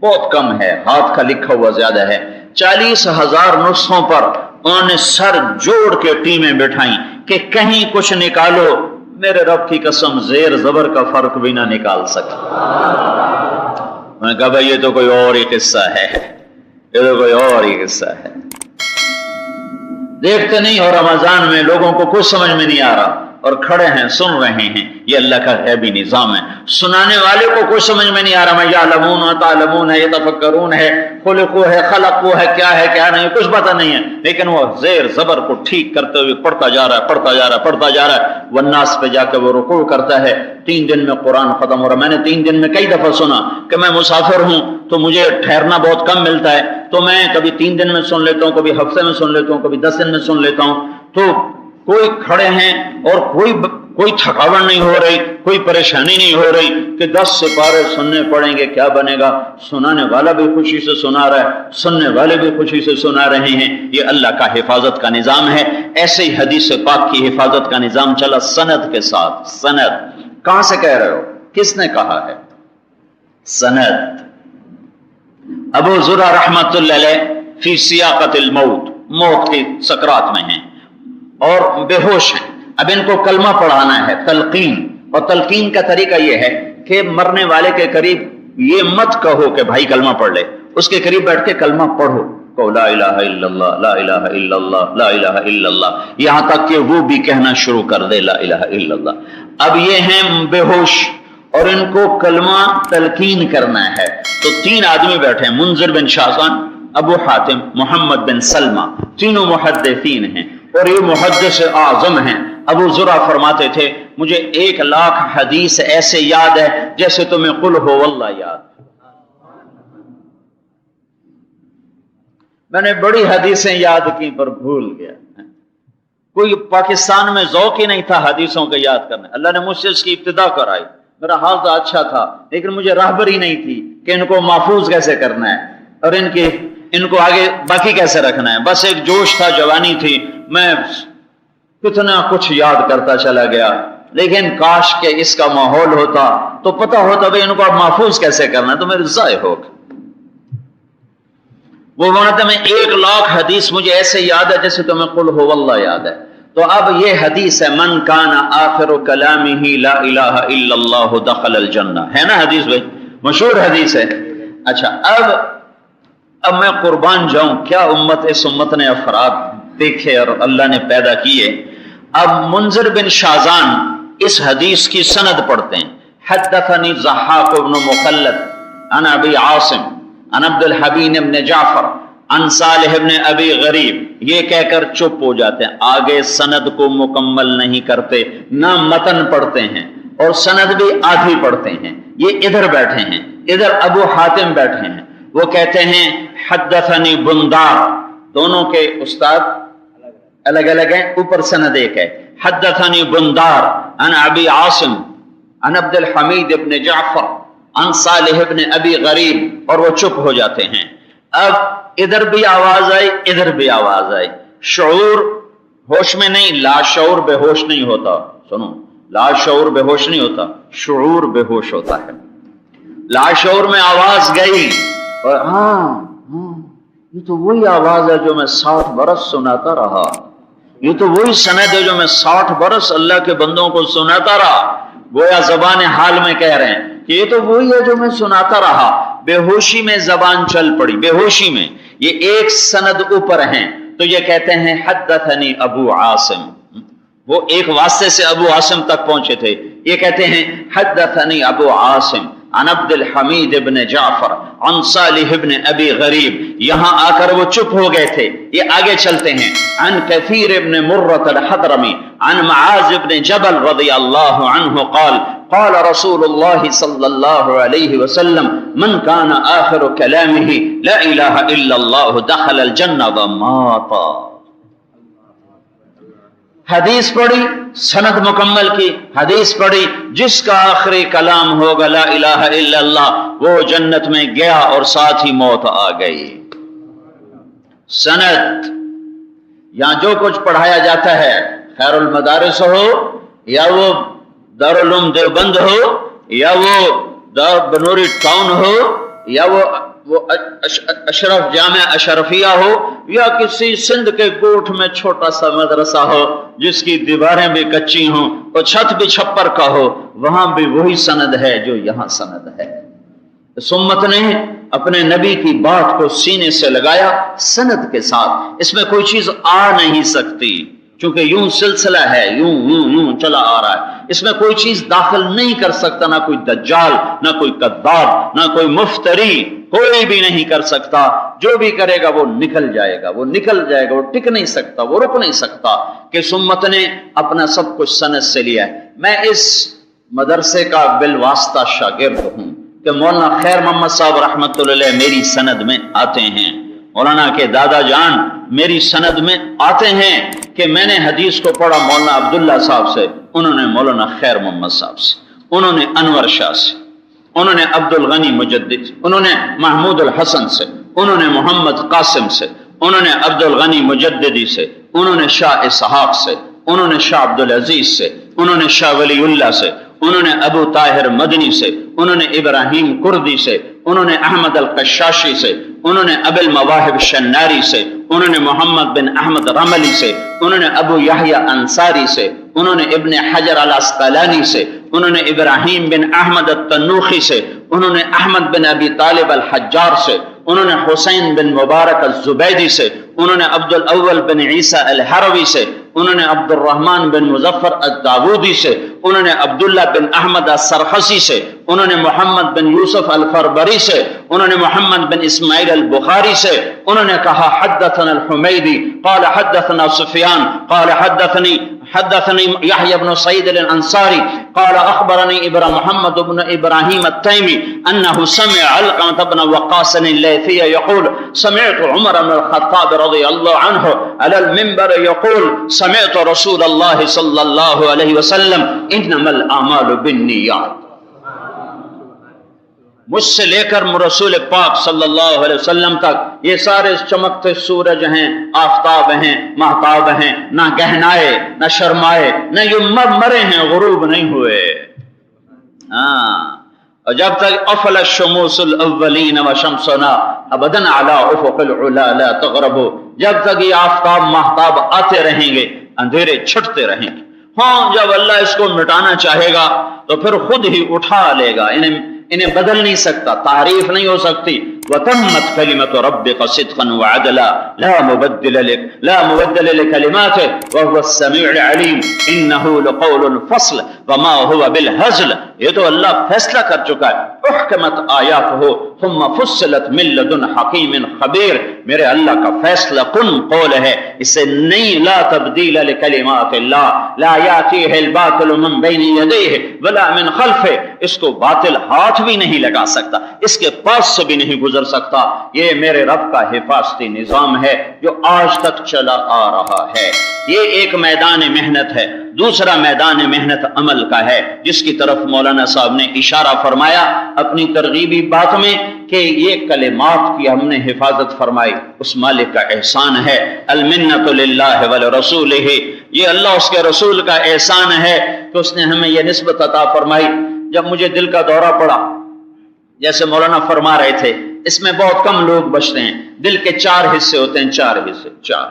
[SPEAKER 1] بہت کم ہے، ہاتھ کا لکھا ہوا زیادہ ہے۔ 40,000 نسخوں پر انہوں نے سر جوڑ کے ٹیمیں بٹھائیں کہ کہیں کچھ نکالو، میرے رب کی قسم زیر زبر کا فرق بھی نہ نکال سکا۔ میں نے کہا بھائی یہ تو کوئی اور ہی قصہ ہے، یہ تو کوئی اور ہی قصہ ہے۔ دیکھتے نہیں ہو رمضان میں لوگوں کو کچھ سمجھ میں نہیں آ رہا اور کھڑے ہیں سن رہے ہیں، یہ اللہ کا غیبی نظام ہے۔ سنانے والے کو کچھ سمجھ میں نہیں آ رہا، میں یعلمون و تعلمون ہے، یتفکرون ہے، خلقو ہے، خلقو ہے، کیا ہے کیا نہیں کچھ پتہ نہیں ہے، لیکن وہ زیر زبر کو ٹھیک کرتے ہوئے پڑھتا جا رہا ہے، پڑھتا جا رہا ہے، پڑھتا جا رہا ہے۔ والناس پہ جا کے وہ رکوع کرتا ہے، 3 دن میں قرآن ختم ہو رہا ہے۔ میں نے 3 دن میں کئی دفعہ سنا کہ میں مسافر ہوں تو مجھے ٹھہرنا بہت کم ملتا ہے، تو میں کبھی 3 دن میں سن لیتا ہوں، کبھی ہفتے میں سن لیتا ہوں، کبھی 10 دن میں سن لیتا ہوں۔ تو کوئی کھڑے ہیں اور کوئی تھکاوٹ نہیں ہو رہی، کوئی پریشانی نہیں ہو رہی کہ 10 سپارے سننے پڑیں گے، کیا بنے گا؟ سنانے والا بھی خوشی سے سنا رہا ہے، سننے والے بھی خوشی سے سنا رہے ہیں۔ یہ اللہ کا حفاظت کا نظام ہے۔ ایسے ہی حدیث پاک کی حفاظت کا نظام چلا سند کے ساتھ۔ سند کہاں سے کہہ رہے ہو؟ کس نے کہا ہے؟ سند ابو زرع رحمت اللہ علیہ فی سیاقت الموت، موت کی سکرات میں ہیں اور بے ہوش ہیں۔ اب ان کو کلمہ پڑھانا ہے، تلقین، اور تلقین کا طریقہ یہ ہے کہ مرنے والے کے قریب یہ مت کہو کہ بھائی کلمہ پڑھ لے، اس کے قریب بیٹھ کے کلمہ پڑھو، کہو لا الہ الا اللہ، لا الہ الا اللہ، لا الہ الا اللہ، یہاں تک کہ وہ بھی کہنا شروع کر دے لا الہ الا اللہ۔ اب یہ ہیں بے ہوش اور ان کو کلمہ تلقین کرنا ہے۔ تو 3 آدمی بیٹھے ہیں، منذر بن شاذان، ابو حاتم، محمد بن سلمہ، تینوں محدثین ہیں اور یہ محدث اعظم ہیں۔ ابو زرع فرماتے تھے مجھے 1,00,000 حدیث ایسے یاد ہے جیسے تمہیں قل ہو واللہ یاد۔ میں نے بڑی حدیثیں یاد کی پر بھول گیا۔ کوئی پاکستان میں ذوق ہی نہیں تھا حدیثوں کو یاد کرنا، اللہ نے مجھ سے اس کی ابتدا کرائی، میرا حافظہ اچھا تھا لیکن مجھے راہبری نہیں تھی کہ ان کو محفوظ کیسے کرنا ہے اور ان کو آگے باقی کیسے رکھنا ہے۔ بس ایک جوش تھا، جوانی تھی، میں کتنا کچھ یاد کرتا چلا گیا، لیکن کاش کہ اس کا ماحول ہوتا تو پتہ ہوتا بھائی ان کو اب محفوظ کیسے کرنا ہے، تو میرے ضائع ہو گئے۔ وہ بناتے میں 1,00,000 حدیث مجھے ایسے یاد ہے جیسے تمہیں قل ہو واللہ یاد ہے۔ تو اب یہ حدیث ہے من کان آخر کلامہ لا الہ الا اللہ دخل الجنہ، ہے نا حدیث بھائی، مشہور حدیث ہے۔ اچھا اب میں قربان جاؤں، کیا اس امت نے افراد دیکھے اور اللہ نے پیدا کیے۔ اب منذر بن شاذان اس حدیث کی سند پڑھتے ہیں، حدثنی ضحاک بن مخلد عن ابی عاصم عن عبد الحبین بن جعفر عن صالح بن ابی غریب، یہ کہہ کر چپ ہو جاتے ہیں، آگے سند کو مکمل نہیں کرتے، نہ متن پڑھتے ہیں اور سند بھی آدھی پڑھتے ہیں۔ یہ ادھر بیٹھے ہیں، ادھر ابو حاتم بیٹھے ہیں، وہ کہتے ہیں حدثنی بندار، دونوں کے استاد الگ الگ ہیں، اوپر سند ایک ہے۔ حدثنی بندار عن ابی عاصم عن عبد الحمید بن جعفر عن صالح بن ابی غریب، اور وہ چپ ہو جاتے ہیں۔ اب ادھر بھی آواز آئی ادھر بھی آواز آئی. شعور ہوش میں نہیں، لاشعور بے ہوش نہیں ہوتا. سنو، لاشعور بے ہوش نہیں ہوتا، شعور بے ہوش ہوتا ہے. لاشعور میں آواز گئی اور ہاں یہ تو وہی آواز ہے جو میں 60 برس سناتا رہا، یہ تو وہی سند ہے جو میں 60 برس اللہ کے بندوں کو سناتا رہا. گویا زبان حال میں کہہ رہے ہیں کہ یہ تو وہی ہے جو میں سناتا رہا. بے ہوشی میں زبان چل پڑی، بے ہوشی میں یہ ایک سند اوپر ہیں تو یہ کہتے ہیں حدثنی ابو عاصم، وہ ایک واسطے سے ابو عاصم تک پہنچے تھے. یہ کہتے ہیں حدثنی ابو عاصم عن عبد الحمید ابن جعفر عن صالح ابن ابی غریب. یہاں آ کر وہ چپ ہو گئے تھے. یہ آگے چلتے ہیں. عن کثیر ابن مرۃ الحضرمی عن معاذ ابن جبل رضی اللہ عنہ قال قال رسول اللہ صلی اللہ علیہ وسلم من کان آخر کلامہ لا الہ الا اللہ دخل الجنہ ومات. حدیث پڑھی، سند مکمل کی. حدیث پڑھی، جس کا آخری کلام ہوگا لا الہ الا اللہ وہ جنت میں گیا اور ساتھ ہی موت آ گئی. سند یہاں جو کچھ پڑھایا جاتا ہے، خیر المدارس ہو یا وہ دارالعلوم دیوبند ہو یا وہ دار بنوری ٹاؤن ہو یا وہ اشرف جامع اشرفیہ ہو یا کسی سندھ کے گوٹھ میں چھوٹا سا مدرسہ ہو جس کی دیواریں بھی کچی ہوں اور چھت بھی چھپر کا ہو، وہاں بھی وہی سند ہے جو یہاں سند ہے. اس امت نے اپنے نبی کی بات کو سینے سے لگایا سند کے ساتھ. اس میں کوئی چیز آ نہیں سکتی چونکہ یوں سلسلہ ہے، یوں یوں یوں چلا آ رہا ہے. اس میں کوئی چیز داخل نہیں کر سکتا، نہ کوئی دجال، نہ کوئی کذاب، نہ کوئی مفتری، کوئی بھی نہیں کر سکتا. جو بھی کرے گا وہ نکل جائے گا، وہ نکل جائے گا، وہ ٹک نہیں سکتا، وہ رک نہیں سکتا. کہ امت نے اپنا سب کچھ سند سے لیا ہے. میں اس مدرسے کا بالواسطہ شاگرد ہوں کہ مولانا خیر محمد صاحب رحمۃ اللہ علیہ میری سند میں آتے ہیں، مولانا کے دادا جان میری سند میں آتے ہیں کہ میں نے حدیث کو پڑھا مولانا عبداللہ صاحب سے، انہوں نے مولانا خیر محمد صاحب سے، انہوں نے انور شاہ سے، انہوں نے عبد الغنی مجدد سے، انہوں نے محمود الحسن سے، انہوں نے محمد قاسم سے، انہوں نے عبد الغنی مجددی سے، انہوں نے شاہ اسحاق سے، انہوں نے شاہ عبد العزیز سے، انہوں نے شاہ ولی اللہ سے، انہوں نے ابو طاہر مدنی سے، انہوں نے ابراہیم کردی سے، انہوں نے احمد القشاشی سے، انہوں نے ابو المواہب شناری سے، انہوں نے محمد بن احمد رملی سے، انہوں نے ابو یحییٰ انصاری سے، انہوں نے ابن حجر العسقلانی سے، انہوں نے ابراہیم بن احمد التنوخی سے، انہوں نے احمد بن ابی طالب الحجار سے، انہوں نے حسین بن مبارک الزبیدی سے، انہوں نے عبد الاول بن عیسیٰ الحروی سے، انہوں نے عبد الرحمن بن مظفر الداودی سے، انہوں نے عبداللہ بن احمد السرخسی سے، انہوں نے محمد بن یوسف الفربری سے، انہوں نے محمد بن اسماعیل البخاری سے. انہوں نے کہا حدثنا الحمیدی قال حدثنا سفیان قال حدثني يحيى بن سعيد الانصاري قال اخبرني محمد بن ابراهيم التيمي انه سمع علقمة بن وقاص الليثي يقول سمعت عمر بن الخطاب رضي الله عنه على المنبر يقول سمعت رسول الله صلى الله عليه وسلم انما الاعمال بالنيات. مجھ سے لے کر رسول پاک صلی اللہ علیہ وسلم تک یہ سارے چمکتے سورج ہیں، آفتاب ہیں، مہتاب ہیں، نہ گہنائے نہ شرمائے، نہ یہ مرے ہیں، غروب نہیں ہوئے. اور جب تک افل الشموس الاولین وشمسنا ابدا علی افق العلا لا تغرب، جب تک یہ آفتاب مہتاب آتے رہیں گے اندھیرے چھٹتے رہیں گے. ہاں جب اللہ اس کو مٹانا چاہے گا تو پھر خود ہی اٹھا لے گا، انہیں بدل نہیں سکتا، تعریف نہیں ہو سکتی. وتمت كلمة ربك صدقا وعدلا لا مبدل لكلماته وهو السميع العليم انه لقول الفصل وما هو بالهزل. یہ تو اللہ فیصلہ کر چکا ہے. احکمت آیاته ثم فصلت من لدن حکیم خبیر. میرے اللہ کا فیصلہ کن قول ہے، اسے نہیں، لا تبدیل لکلمات اللہ لا یاتیہ الباطل من بین یدیہ ولا من خلفہ. اس کو باطل ہاتھ بھی نہیں لگا سکتا، اس کے پاس سے بھی نہیں گزر سکتا. یہ میرے رب کا حفاظتی نظام ہے جو آج تک چلا آ رہا ہے. یہ ایک میدان محنت ہے. دوسرا میدان محنت عمل کا ہے جس کی طرف مولانا صاحب نے اشارہ فرمایا اپنی ترغیبی بات میں کہ یہ کلمات کی ہم نے حفاظت فرمائی، اس مالک کا احسان ہے۔ المنت للہ ولرسولہ، یہ اللہ اس کے رسول کا احسان ہے کہ اس نے ہمیں یہ نسبت عطا فرمائی۔ جب مجھے دل کا دورہ پڑا، جیسے مولانا فرما رہے تھے، اس میں بہت کم لوگ بچتے ہیں۔ دل کے 4 حصے ہوتے ہیں، 4 حصے، 4۔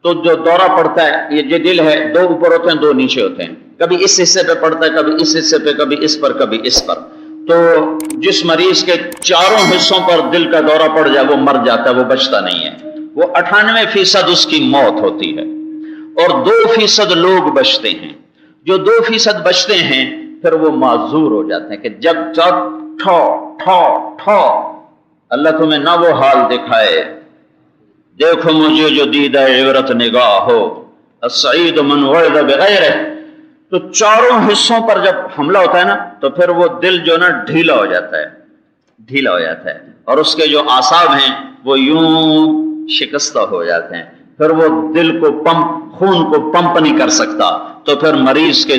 [SPEAKER 1] تو جو دورہ پڑتا ہے، یہ جو دل ہے، 2 اوپر ہوتے ہیں، 2 نیچے ہوتے ہیں۔ کبھی اس حصے پہ پڑتا ہے، کبھی اس حصے پہ، کبھی اس پر، کبھی اس پر۔ تو جس مریض کے 4 حصوں پر دل کا دورہ پڑ جائے وہ مر جاتا ہے، وہ بچتا نہیں ہے۔ وہ 98% اس کی موت ہوتی ہے، اور 2% لوگ بچتے ہیں۔ جو 2% بچتے ہیں پھر وہ معذور ہو جاتے ہیں کہ جب تک ٹھو ٹھو ٹھو اللہ تمہیں نہ وہ حال دکھائے، دیکھو مجھے جو دیدہ عبرت نگاہ ہو، السعید من وعد بغیرہ۔ تو 4 حصوں پر جب حملہ ہوتا ہے نا، تو پھر وہ دل جو نا ڈھیلا ہو جاتا ہے، ڈھیلا ہو جاتا ہے، اور اس کے جو اعصاب ہیں وہ یوں شکستہ ہو جاتے ہیں۔ پھر وہ دل کو خون کو پمپ نہیں کر سکتا، تو پھر مریض کے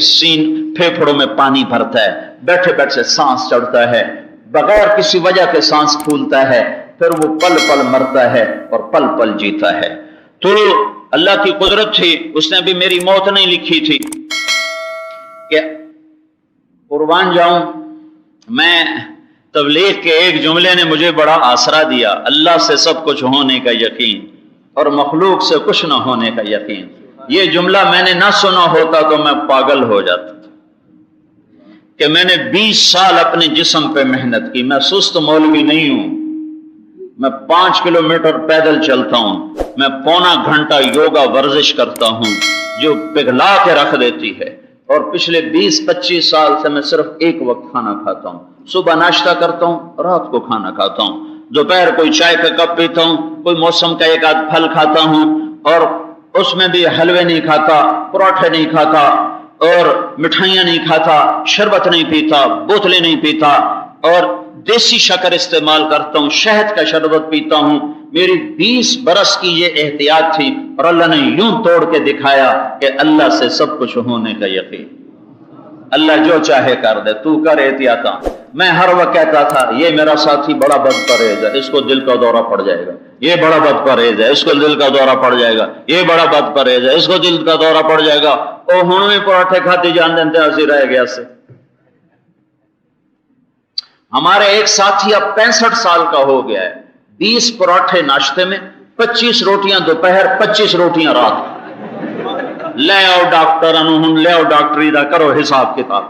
[SPEAKER 1] پھیپھڑوں میں پانی بھرتا ہے، بیٹھے بیٹھے سانس چڑھتا ہے، بغیر کسی وجہ کے سانس پھولتا ہے، پھر وہ پل پل مرتا ہے اور پل پل جیتا ہے۔ تو اللہ کی قدرت تھی، اس نے بھی میری موت نہیں لکھی تھی کہ قربان جاؤں میں۔ تبلیغ کے ایک جملے نے مجھے بڑا آسرا دیا، اللہ سے سب کچھ ہونے کا یقین اور مخلوق سے کچھ نہ ہونے کا یقین۔ یہ جملہ میں نے نہ سنا ہوتا تو میں پاگل ہو جاتا کہ میں نے 20 سال اپنے جسم پہ محنت کی۔ میں سست مولوی نہیں ہوں، میں 5 کلومیٹر پیدل چلتا ہوں، میں پونا گھنٹہ یوگا ورزش کرتا ہوں جو پگھلا کے رکھ دیتی ہے، اور پچھلے 20-25 سال سے میں صرف ایک وقت کھانا کھاتا ہوں۔ صبح ناشتہ کرتا ہوں، رات کو کھانا کھاتا ہوں، دوپہر کوئی چائے کا کپ پیتا ہوں، کوئی موسم کا ایک آدھ پھل کھاتا ہوں، اور اس میں بھی حلوے نہیں کھاتا، پراٹھے نہیں کھاتا، اور مٹھائیاں نہیں کھاتا، شربت نہیں پیتا، بوتلیں نہیں پیتا، اور دیسی شکر استعمال کرتا ہوں، شہد کا شربت پیتا ہوں۔ میری 20 برس کی یہ احتیاط تھی، اور اللہ نے یوں توڑ کے دکھایا کہ اللہ سے سب کچھ ہونے کا یقین۔ اللہ جو چاہے کر دے، تو کر احتیاطاں۔ میں ہر وقت کہتا تھا یہ میرا ساتھی بڑا بد پرہیز ہے، اس کو دل کا دورہ پڑ جائے گا، یہ بڑا بد پرہیز ہے، اس کو دل کا دورہ پڑ جائے گا، یہ بڑا بد پرہیز ہے، اس کو دل کا دورہ پڑ جائے گا۔ اور ہن بھی پراٹھے کھاتے جان دیں ہنسی رہ گیا سے۔ ہمارے ایک ساتھی اب 65 سال کا ہو گیا ہے، 20 پراٹھے ناشتے میں، 25 روٹیاں دوپہر، 25 روٹیاں رات۔ لے آؤ ڈاکٹر انہوں، لے آؤ ڈاکٹری دا کرو حساب کتاب۔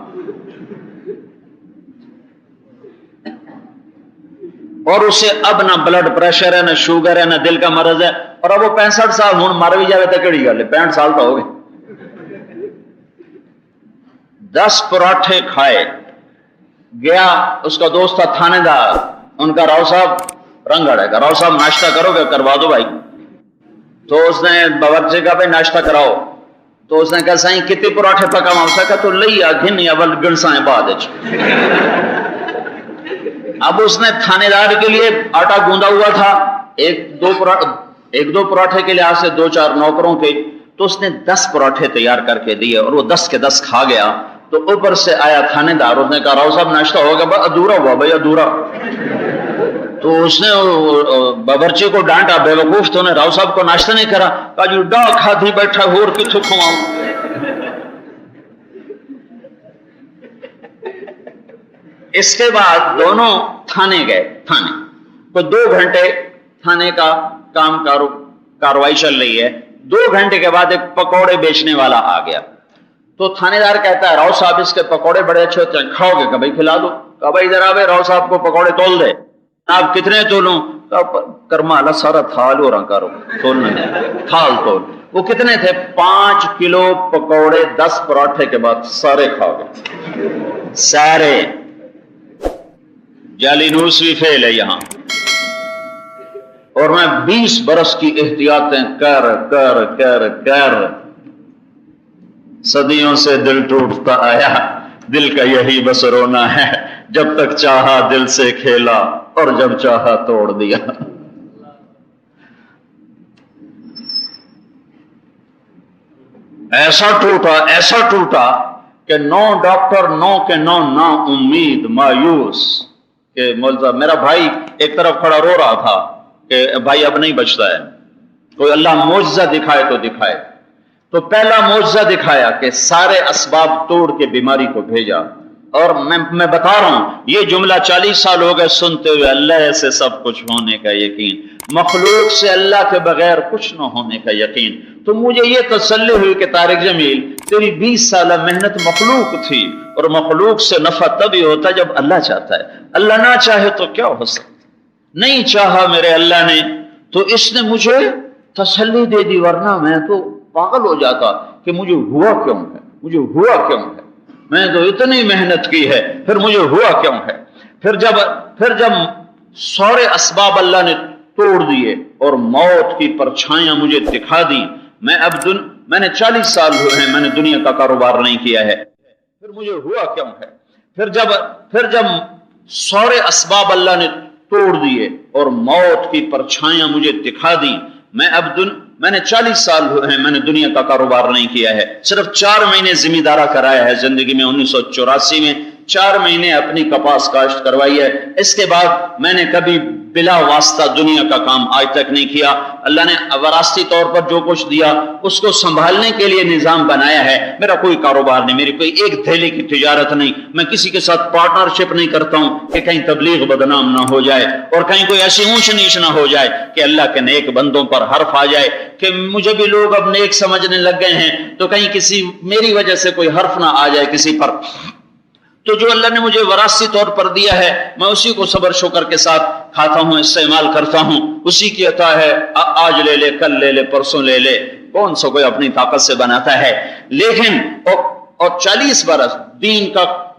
[SPEAKER 1] اور اسے اب نہ بلڈ پریشر ہے، نہ شوگر ہے، نہ دل کا مرض ہے، اور اب وہ 65 سال ہوں مر بھی جائے تو کہڑی گل ہے، 65 سال تو ہو گئے۔ 10 پراٹھے کھائے، گیا اس کا دوست تھا تھانے دار، ان کا راؤ صاحب رنگڑ ہے، راؤ صاحب ناشتہ کرو گے؟ کروا دو بھائی۔ تو اس نے باورچی کہا بھائی ناشتہ کراؤ، تو اس نے کہا سائیں کتنے پراٹھے پکاواں؟ اس نے کہا تو لیا گھن یا ول گنسائیں بعد وچ۔ اب اس نے تھانے دار کے لیے آٹا گوندا ہوا تھا، ایک دو پراٹھے کے لحاظ سے 2-4 نوکروں کے، تو اس نے 10 پراٹھے تیار کر کے دیے، اور وہ 10 کے 10 کھا گیا۔ تو اوپر سے آیا تھانے دار، اس نے کہا راؤ صاحب ناشتہ ہوگا؟ بھائی ادھورا ہوا، بھائی ادھورا۔ تو اس نے باورچی کو ڈانٹا، بے وقوف تو نے راؤ صاحب کو ناشتہ نہیں کرا؟ کہا جی ڈا کھادی بیٹھا ہور کتھوں کھواؤں۔ اس کے بعد دونوں تھانے گئے، تھانے کو 2 گھنٹے تھانے کا کام کاروائی چل رہی ہے۔ 2 گھنٹے کے بعد ایک پکوڑے بیچنے والا آ گیا، تو تھانے دار کہتا ہے راؤ صاحب اس کے پکوڑے بڑے اچھے ہوتے ہیں، کھاؤ گے؟ کہ بھائی کھلا دو۔ کہا بھائی ادھر آوے، راؤ صاحب کو پکوڑے تول دے۔ آپ کتنے تولوں؟ کرما اللہ سارا تھال ہو رہا کرو، تولنا نہیں، تھال تول۔ وہ کتنے تھے؟ 5 کلو پکوڑے 10 پراٹھے کے بعد سارے کھا گئے، سارے۔ جعلی نوس بھی فیل ہے یہاں۔ اور میں 20 برس کی احتیاطیں کر کر کر کر صدیوں سے دل ٹوٹتا آیا۔ دل کا یہی بس رونا ہے، جب تک چاہا دل سے کھیلا اور جب چاہا توڑ دیا۔ ایسا ٹوٹا کہ 9 ڈاکٹر 9 کے 9 نا امید، مایوس، کہ مولوی صاحب میرا بھائی ایک طرف کھڑا رو رہا تھا کہ بھائی اب نہیں بچتا ہے، کوئی اللہ معجزہ دکھائے تو دکھائے. تو پہلا معجزہ دکھایا کہ سارے اسباب توڑ کے بیماری کو بھیجا. اور میں بتا رہا ہوں یہ جملہ 40 سال ہو گئے سنتے ہوئے، اللہ سے سب کچھ ہونے کا یقین، مخلوق سے اللہ کے بغیر کچھ نہ ہونے کا یقین. تو مجھے یہ تسلی ہوئی کہ طارق جمیل تیری 20 سالہ محنت مخلوق تھی، اور مخلوق سے نفع تبھی ہوتا ہے جب اللہ چاہتا ہے. اللہ نہ چاہے تو کیا ہو سکتا؟ نہیں چاہا میرے اللہ نے تو اس نے مجھے تسلی دے دی، ورنہ میں تو پاگل ہو جاتا کہ مجھے ہوا کیوں ہے، مجھے ہوا کیوں ہے، میں تو اتنی محنت کی ہے پھر مجھے ہوا کیوں ہے. پھر جب سارے اسباب اللہ نے توڑ دیے اور موت کی پرچھائیاں مجھے دکھا دی، میں نے 40 سال ہوئے ہیں میں نے دنیا کا کاروبار نہیں کیا ہے، پھر مجھے ہوا کیوں ہے. پھر جب سارے اسباب اللہ نے توڑ دیے اور موت کی پرچھائیاں مجھے دکھا دی، میں نے 40 سال ہوئے ہیں میں نے دنیا کا کاروبار نہیں کیا ہے، صرف 4 مہینے ذمہ دارہ کرایا ہے زندگی میں. 1984 میں 4 مہینے اپنی کپاس کاشت کروائی ہے. اس کے بعد میں نے کبھی بلا واسطہ دنیا کا کام آج تک نہیں کیا. اللہ نے وراثتی طور پر جو کچھ دیا اس کو سنبھالنے کے لیے نظام بنایا ہے. میرا کوئی کاروبار نہیں، میری کوئی ایک دھیلے کی تجارت نہیں، میں کسی کے ساتھ پارٹنرشپ نہیں کرتا ہوں کہ کہیں تبلیغ بدنام نہ ہو جائے اور کہیں کوئی ایسی اونچ نیچ نہ ہو جائے کہ اللہ کے نیک بندوں پر حرف آ جائے کہ مجھے بھی لوگ اب نیک سمجھنے لگ گئے ہیں تو کہیں کسی میری وجہ سے کوئی حرف نہ آ جائے کسی پر. تو جو اللہ نے مجھے وراثتی طور پر دیا ہے میں اسی کو صبر شکر کے ساتھ کھاتا ہوں، استعمال کرتا ہوں، اسی کی عطا ہے. آج لے لے، کل لے لے، پرسوں لے لے، کون سا کوئی اپنی طاقت سے بناتا ہے. لیکن اور 40 برس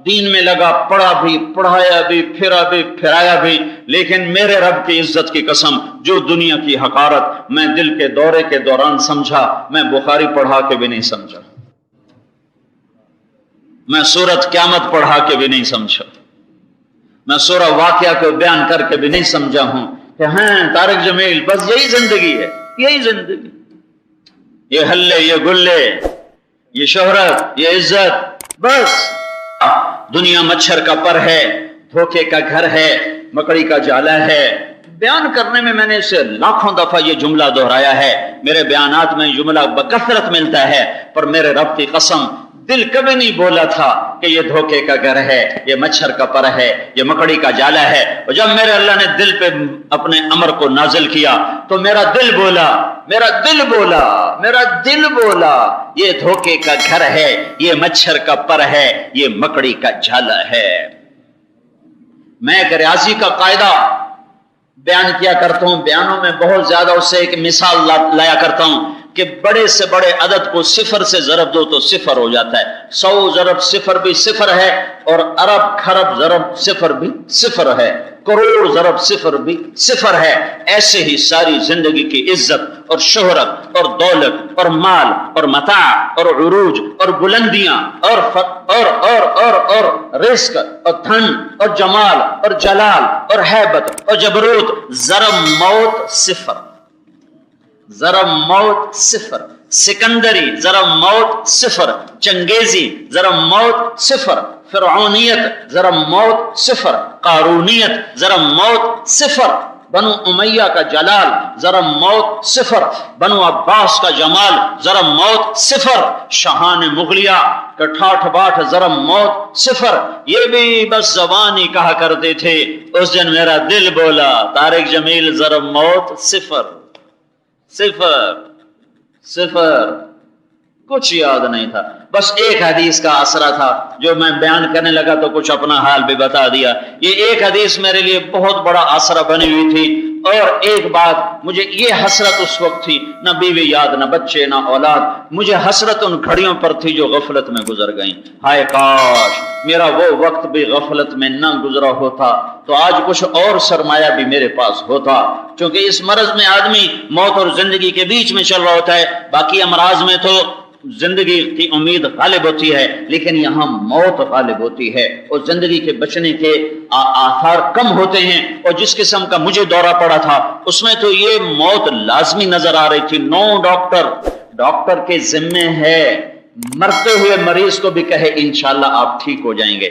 [SPEAKER 1] دین میں لگا، پڑھا بھی، پڑھایا بھی، پھرا بھی، پھرایا بھی. لیکن میرے رب کی عزت کی قسم جو دنیا کی حقارت میں دل کے دورے کے دوران سمجھا میں بخاری پڑھا کے بھی نہیں سمجھا، میں سورت قیامت پڑھا کے بھی نہیں سمجھا، میں سورہ واقعہ کو بیان کر کے بھی نہیں سمجھا ہوں کہ ہاں طارق جمیل بس یہی زندگی ہے، یہی زندگی، یہ ہلے، یہ گلے، یہ شہرت، یہ عزت، بس دنیا مچھر کا پر ہے، دھوکے کا گھر ہے، مکڑی کا جالا ہے. بیان کرنے میں نے اسے لاکھوں دفعہ یہ جملہ دہرایا ہے، میرے بیانات میں جملہ بکثرت ملتا ہے، پر میرے رب کی قسم دل کبھی نہیں بولا تھا کہ یہ دھوکے کا گھر ہے، یہ مچھر کا پر ہے، یہ مکڑی کا جالا ہے. اور جب میرے اللہ نے دل پہ اپنے امر کو نازل کیا تو میرا دل بولا یہ دھوکے کا گھر ہے، یہ مچھر کا پر ہے، یہ مکڑی کا جالا ہے. میں ایک ریاضی کا قاعدہ بیان کیا کرتا ہوں، بیانوں میں بہت زیادہ اس سے ایک مثال لایا کرتا ہوں کہ بڑے سے بڑے عدد کو صفر سے ضرب دو تو صفر ہو جاتا ہے. 100 ضرب صفر بھی صفر ہے، اور ارب خرب ضرب صفر بھی صفر ہے، کروڑ ضرب صفر بھی صفر ہے. ایسے ہی ساری زندگی کی عزت اور شہرت اور دولت اور مال اور متاع اور عروج اور بلندیاں اور رزق اور دھن اور جمال اور جلال اور ہیبت اور جبروت، ضرب موت صفر، ضرب موت صفر. سکندری ضرب موت صفر، چنگیزی ضرب موت صفر، فرعونیت ضرب موت صفر، قارونیت ضرب موت صفر، بنو امیہ کا جلال ضرب موت صفر، بنو عباس کا جمال ضرب موت صفر، شاہان مغلیہ کا ٹھاٹھ باٹھ ضرب موت صفر. یہ بھی بس زبانی کہا کرتے تھے، اس دن میرا دل بولا طارق جمیل ضرب موت صفر، صفر صفر، کچھ یاد نہیں تھا. بس ایک حدیث کا آسرا تھا جو میں بیان کرنے لگا تو کچھ اپنا حال بھی بتا دیا. یہ ایک حدیث میرے لیے بہت بڑا آسرا بنی ہوئی تھی. اور ایک بات مجھے یہ حسرت اس وقت تھی، نہ بیوی یاد، نہ بچے، نہ اولاد، مجھے حسرت ان گھڑیوں پر تھی جو غفلت میں گزر گئیں. ہائے کاش میرا وہ وقت بھی غفلت میں نہ گزرا ہوتا تو آج کچھ اور سرمایہ بھی میرے پاس ہوتا. کیونکہ اس مرض میں آدمی موت اور زندگی کے بیچ میں چل رہا ہوتا ہے. باقی امراض میں تو زندگی کی امید غالب ہوتی ہے، لیکن یہاں موت غالب ہوتی ہے اور زندگی کے بچنے کے آثار کم ہوتے ہیں. اور جس قسم کا مجھے دورہ پڑا تھا اس میں تو یہ موت لازمی نظر آ رہی تھی. ڈاکٹر کے ذمے ہے مرتے ہوئے مریض کو بھی کہے انشاءاللہ آپ ٹھیک ہو جائیں گے.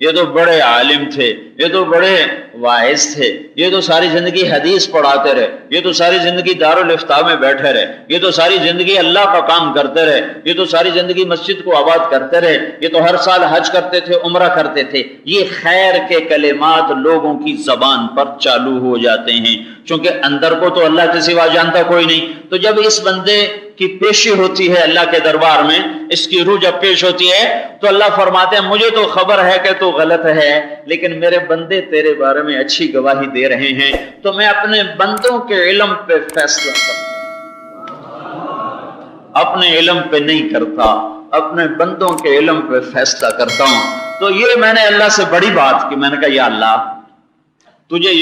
[SPEAKER 1] یہ تو بڑے عالم تھے، یہ تو بڑے واعظ تھے، یہ تو ساری زندگی حدیث پڑھاتے رہے، یہ تو ساری زندگی دارالافتاء میں بیٹھے رہے، یہ تو ساری زندگی اللہ کا کام کرتے رہے، یہ تو ساری زندگی مسجد کو آباد کرتے رہے، یہ تو ہر سال حج کرتے تھے، عمرہ کرتے تھے۔ یہ خیر کے کلمات لوگوں کی زبان پر چالو ہو جاتے ہیں، چونکہ اندر کو تو اللہ کے سوا جانتا کوئی نہیں۔ تو جب اس بندے کی پیشی ہوتی ہے اللہ کے دربار میں، اس کی روح جب پیش ہوتی ہے تو اللہ فرماتے ہیں مجھے تو خبر ہے کہ تو غلط ہے، لیکن میرے بندے تیرے بارے میں اچھی گواہی دے رہے ہیں، تو میں اپنے بندوں کے علم پہ فیصلہ کرتا، اپنے علم پہ نہیں کرتا، اپنے بندوں کے علم پہ فیصلہ کرتا ہوں۔ تو یہ میں نے اللہ سے بڑی بات کی، میں نے کہا یا اللہ تجھے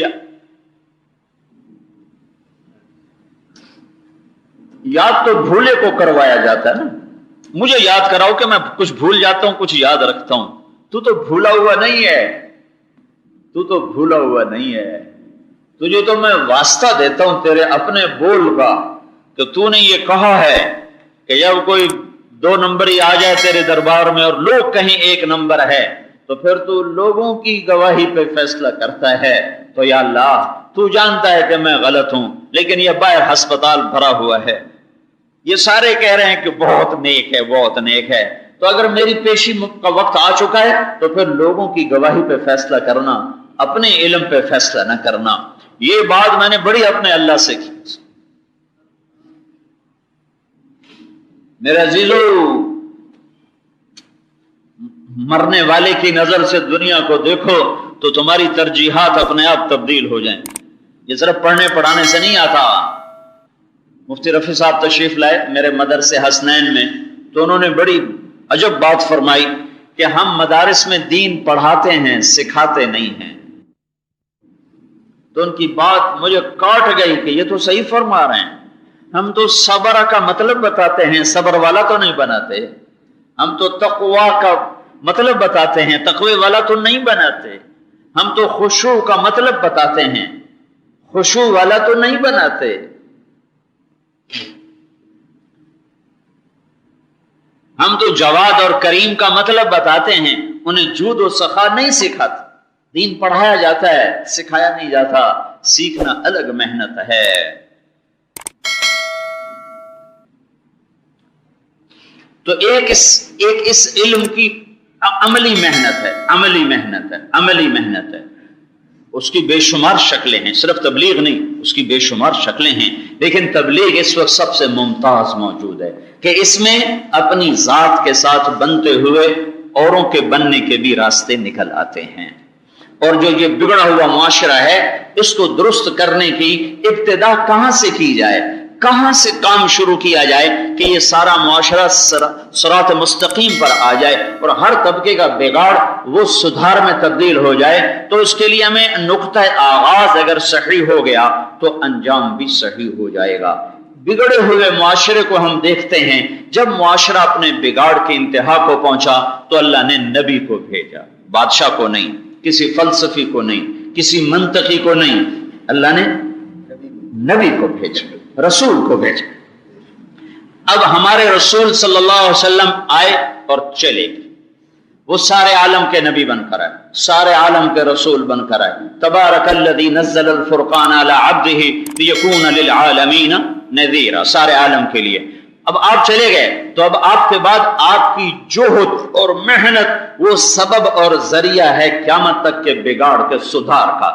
[SPEAKER 1] یاد تو بھولے کو کروایا جاتا ہے نا، مجھے یاد کراؤ کہ میں کچھ بھول جاتا ہوں، کچھ یاد رکھتا ہوں۔ تو بھولا ہوا نہیں ہے، تو بھولا ہوا نہیں ہے، تجھے تو میں واسطہ دیتا ہوں تیرے اپنے بول کا کہ تو نے یہ کہا ہے کہ جب کوئی 2 نمبری آ جائے تیرے دربار میں اور لوگ کہیں 1 نمبر ہے تو پھر تو لوگوں کی گواہی پہ فیصلہ کرتا ہے۔ تو یا اللہ تو جانتا ہے کہ میں غلط ہوں، لیکن یہ باہر ہسپتال بھرا ہوا ہے، یہ سارے کہہ رہے ہیں کہ بہت نیک ہے، بہت نیک ہے، تو اگر میری پیشی کا وقت آ چکا ہے تو پھر لوگوں کی گواہی پہ فیصلہ کرنا، اپنے علم پہ فیصلہ نہ کرنا۔ یہ بات میں نے بڑی اپنے اللہ سے کی۔ میرے عزیزو، مرنے والے کی نظر سے دنیا کو دیکھو تو تمہاری ترجیحات اپنے آپ تبدیل ہو جائیں۔ یہ صرف پڑھنے پڑھانے سے نہیں آتا۔ مفتی رفیع صاحب تشریف لائے میرے مدرسے حسنین میں، تو انہوں نے بڑی عجب بات فرمائی کہ ہم مدارس میں دین پڑھاتے ہیں، سکھاتے نہیں ہیں۔ تو ان کی بات مجھے کاٹ گئی کہ یہ تو صحیح فرما رہے ہیں، ہم تو صبر کا مطلب بتاتے ہیں، صبر والا تو نہیں بناتے، ہم تو تقوی کا مطلب بتاتے ہیں، تقوی والا تو نہیں بناتے، ہم تو خشوع کا مطلب بتاتے ہیں، خشوع والا تو نہیں بناتے۔ ہم تو جواد اور کریم کا مطلب بتاتے ہیں، انہیں جود و سخا نہیں سکھاتے۔ دین پڑھایا جاتا ہے، سکھایا نہیں جاتا، سیکھنا الگ محنت ہے۔ تو ایک اس علم کی عملی محنت ہے، عملی محنت ہے، عملی محنت ہے۔ اس کی بے شمار شکلیں ہیں، صرف تبلیغ نہیں، اس کی بے شمار شکلیں ہیں، لیکن تبلیغ اس وقت سب سے ممتاز موجود ہے کہ اس میں اپنی ذات کے ساتھ بنتے ہوئے اوروں کے بننے کے بھی راستے نکل آتے ہیں۔ اور جو یہ بگڑا ہوا معاشرہ ہے، اس کو درست کرنے کی ابتدا کہاں سے کی جائے، کہاں سے کام شروع کیا جائے کہ یہ سارا معاشرہ صراط مستقیم پر آ جائے اور ہر طبقے کا بگاڑ وہ سدھار میں تبدیل ہو جائے، تو اس کے لیے ہمیں نقطہ آغاز اگر صحیح ہو گیا تو انجام بھی صحیح ہو جائے گا۔ بگڑے ہوئے معاشرے کو ہم دیکھتے ہیں، جب معاشرہ اپنے بگاڑ کے انتہا کو پہنچا تو اللہ نے نبی کو بھیجا، بادشاہ کو نہیں، کسی فلسفی کو نہیں، کسی منطقی کو نہیں، اللہ نے نبی کو بھیجا، رسول کو بھیجا۔ اب ہمارے رسول صلی اللہ علیہ وسلم آئے اور چلے گئے، وہ سارے عالم کے نبی بن کر آئے، سارے عالم کے رسول بن کر آئے۔ تبارک الذی نزل الفرقان علی عبدہ لیکون للعالمین نذیرا، سارے عالم کے لیے۔ اب آپ چلے گئے تو اب آپ کے بعد آپ کی جہد اور محنت وہ سبب اور ذریعہ ہے قیامت تک کے بگاڑ کے سدھار کا۔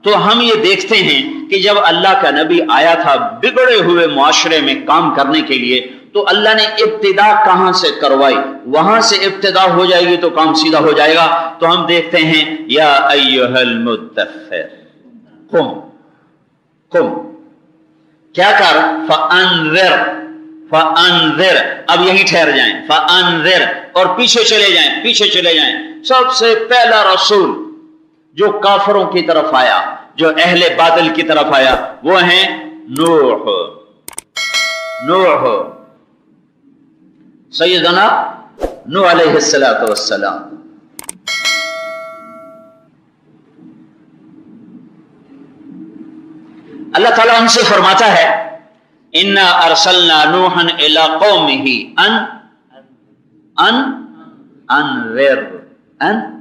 [SPEAKER 1] تو ہم یہ دیکھتے ہیں کہ جب اللہ کا نبی آیا تھا بگڑے ہوئے معاشرے میں کام کرنے کے لیے، تو اللہ نے ابتدا کہاں سے کروائی، وہاں سے ابتدا ہو جائے گی تو کام سیدھا ہو جائے گا۔ تو ہم دیکھتے ہیں یا ایھا المدثر قم، قم، کیا کر، فانذر، فانذر، اب یہیں ٹھہر جائیں، فانذر، اور پیچھے چلے جائیں، پیچھے چلے جائیں۔ سب سے پہلا رسول جو کافروں کی طرف آیا، جو اہل باطل کی طرف آیا، وہ ہیں نوح، نوح، سیدنا نوح علیہ السلام۔ اللہ تعالیٰ ان سے فرماتا ہے انا ارسلنا نوحا الی قومہ ان انذر،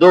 [SPEAKER 1] 2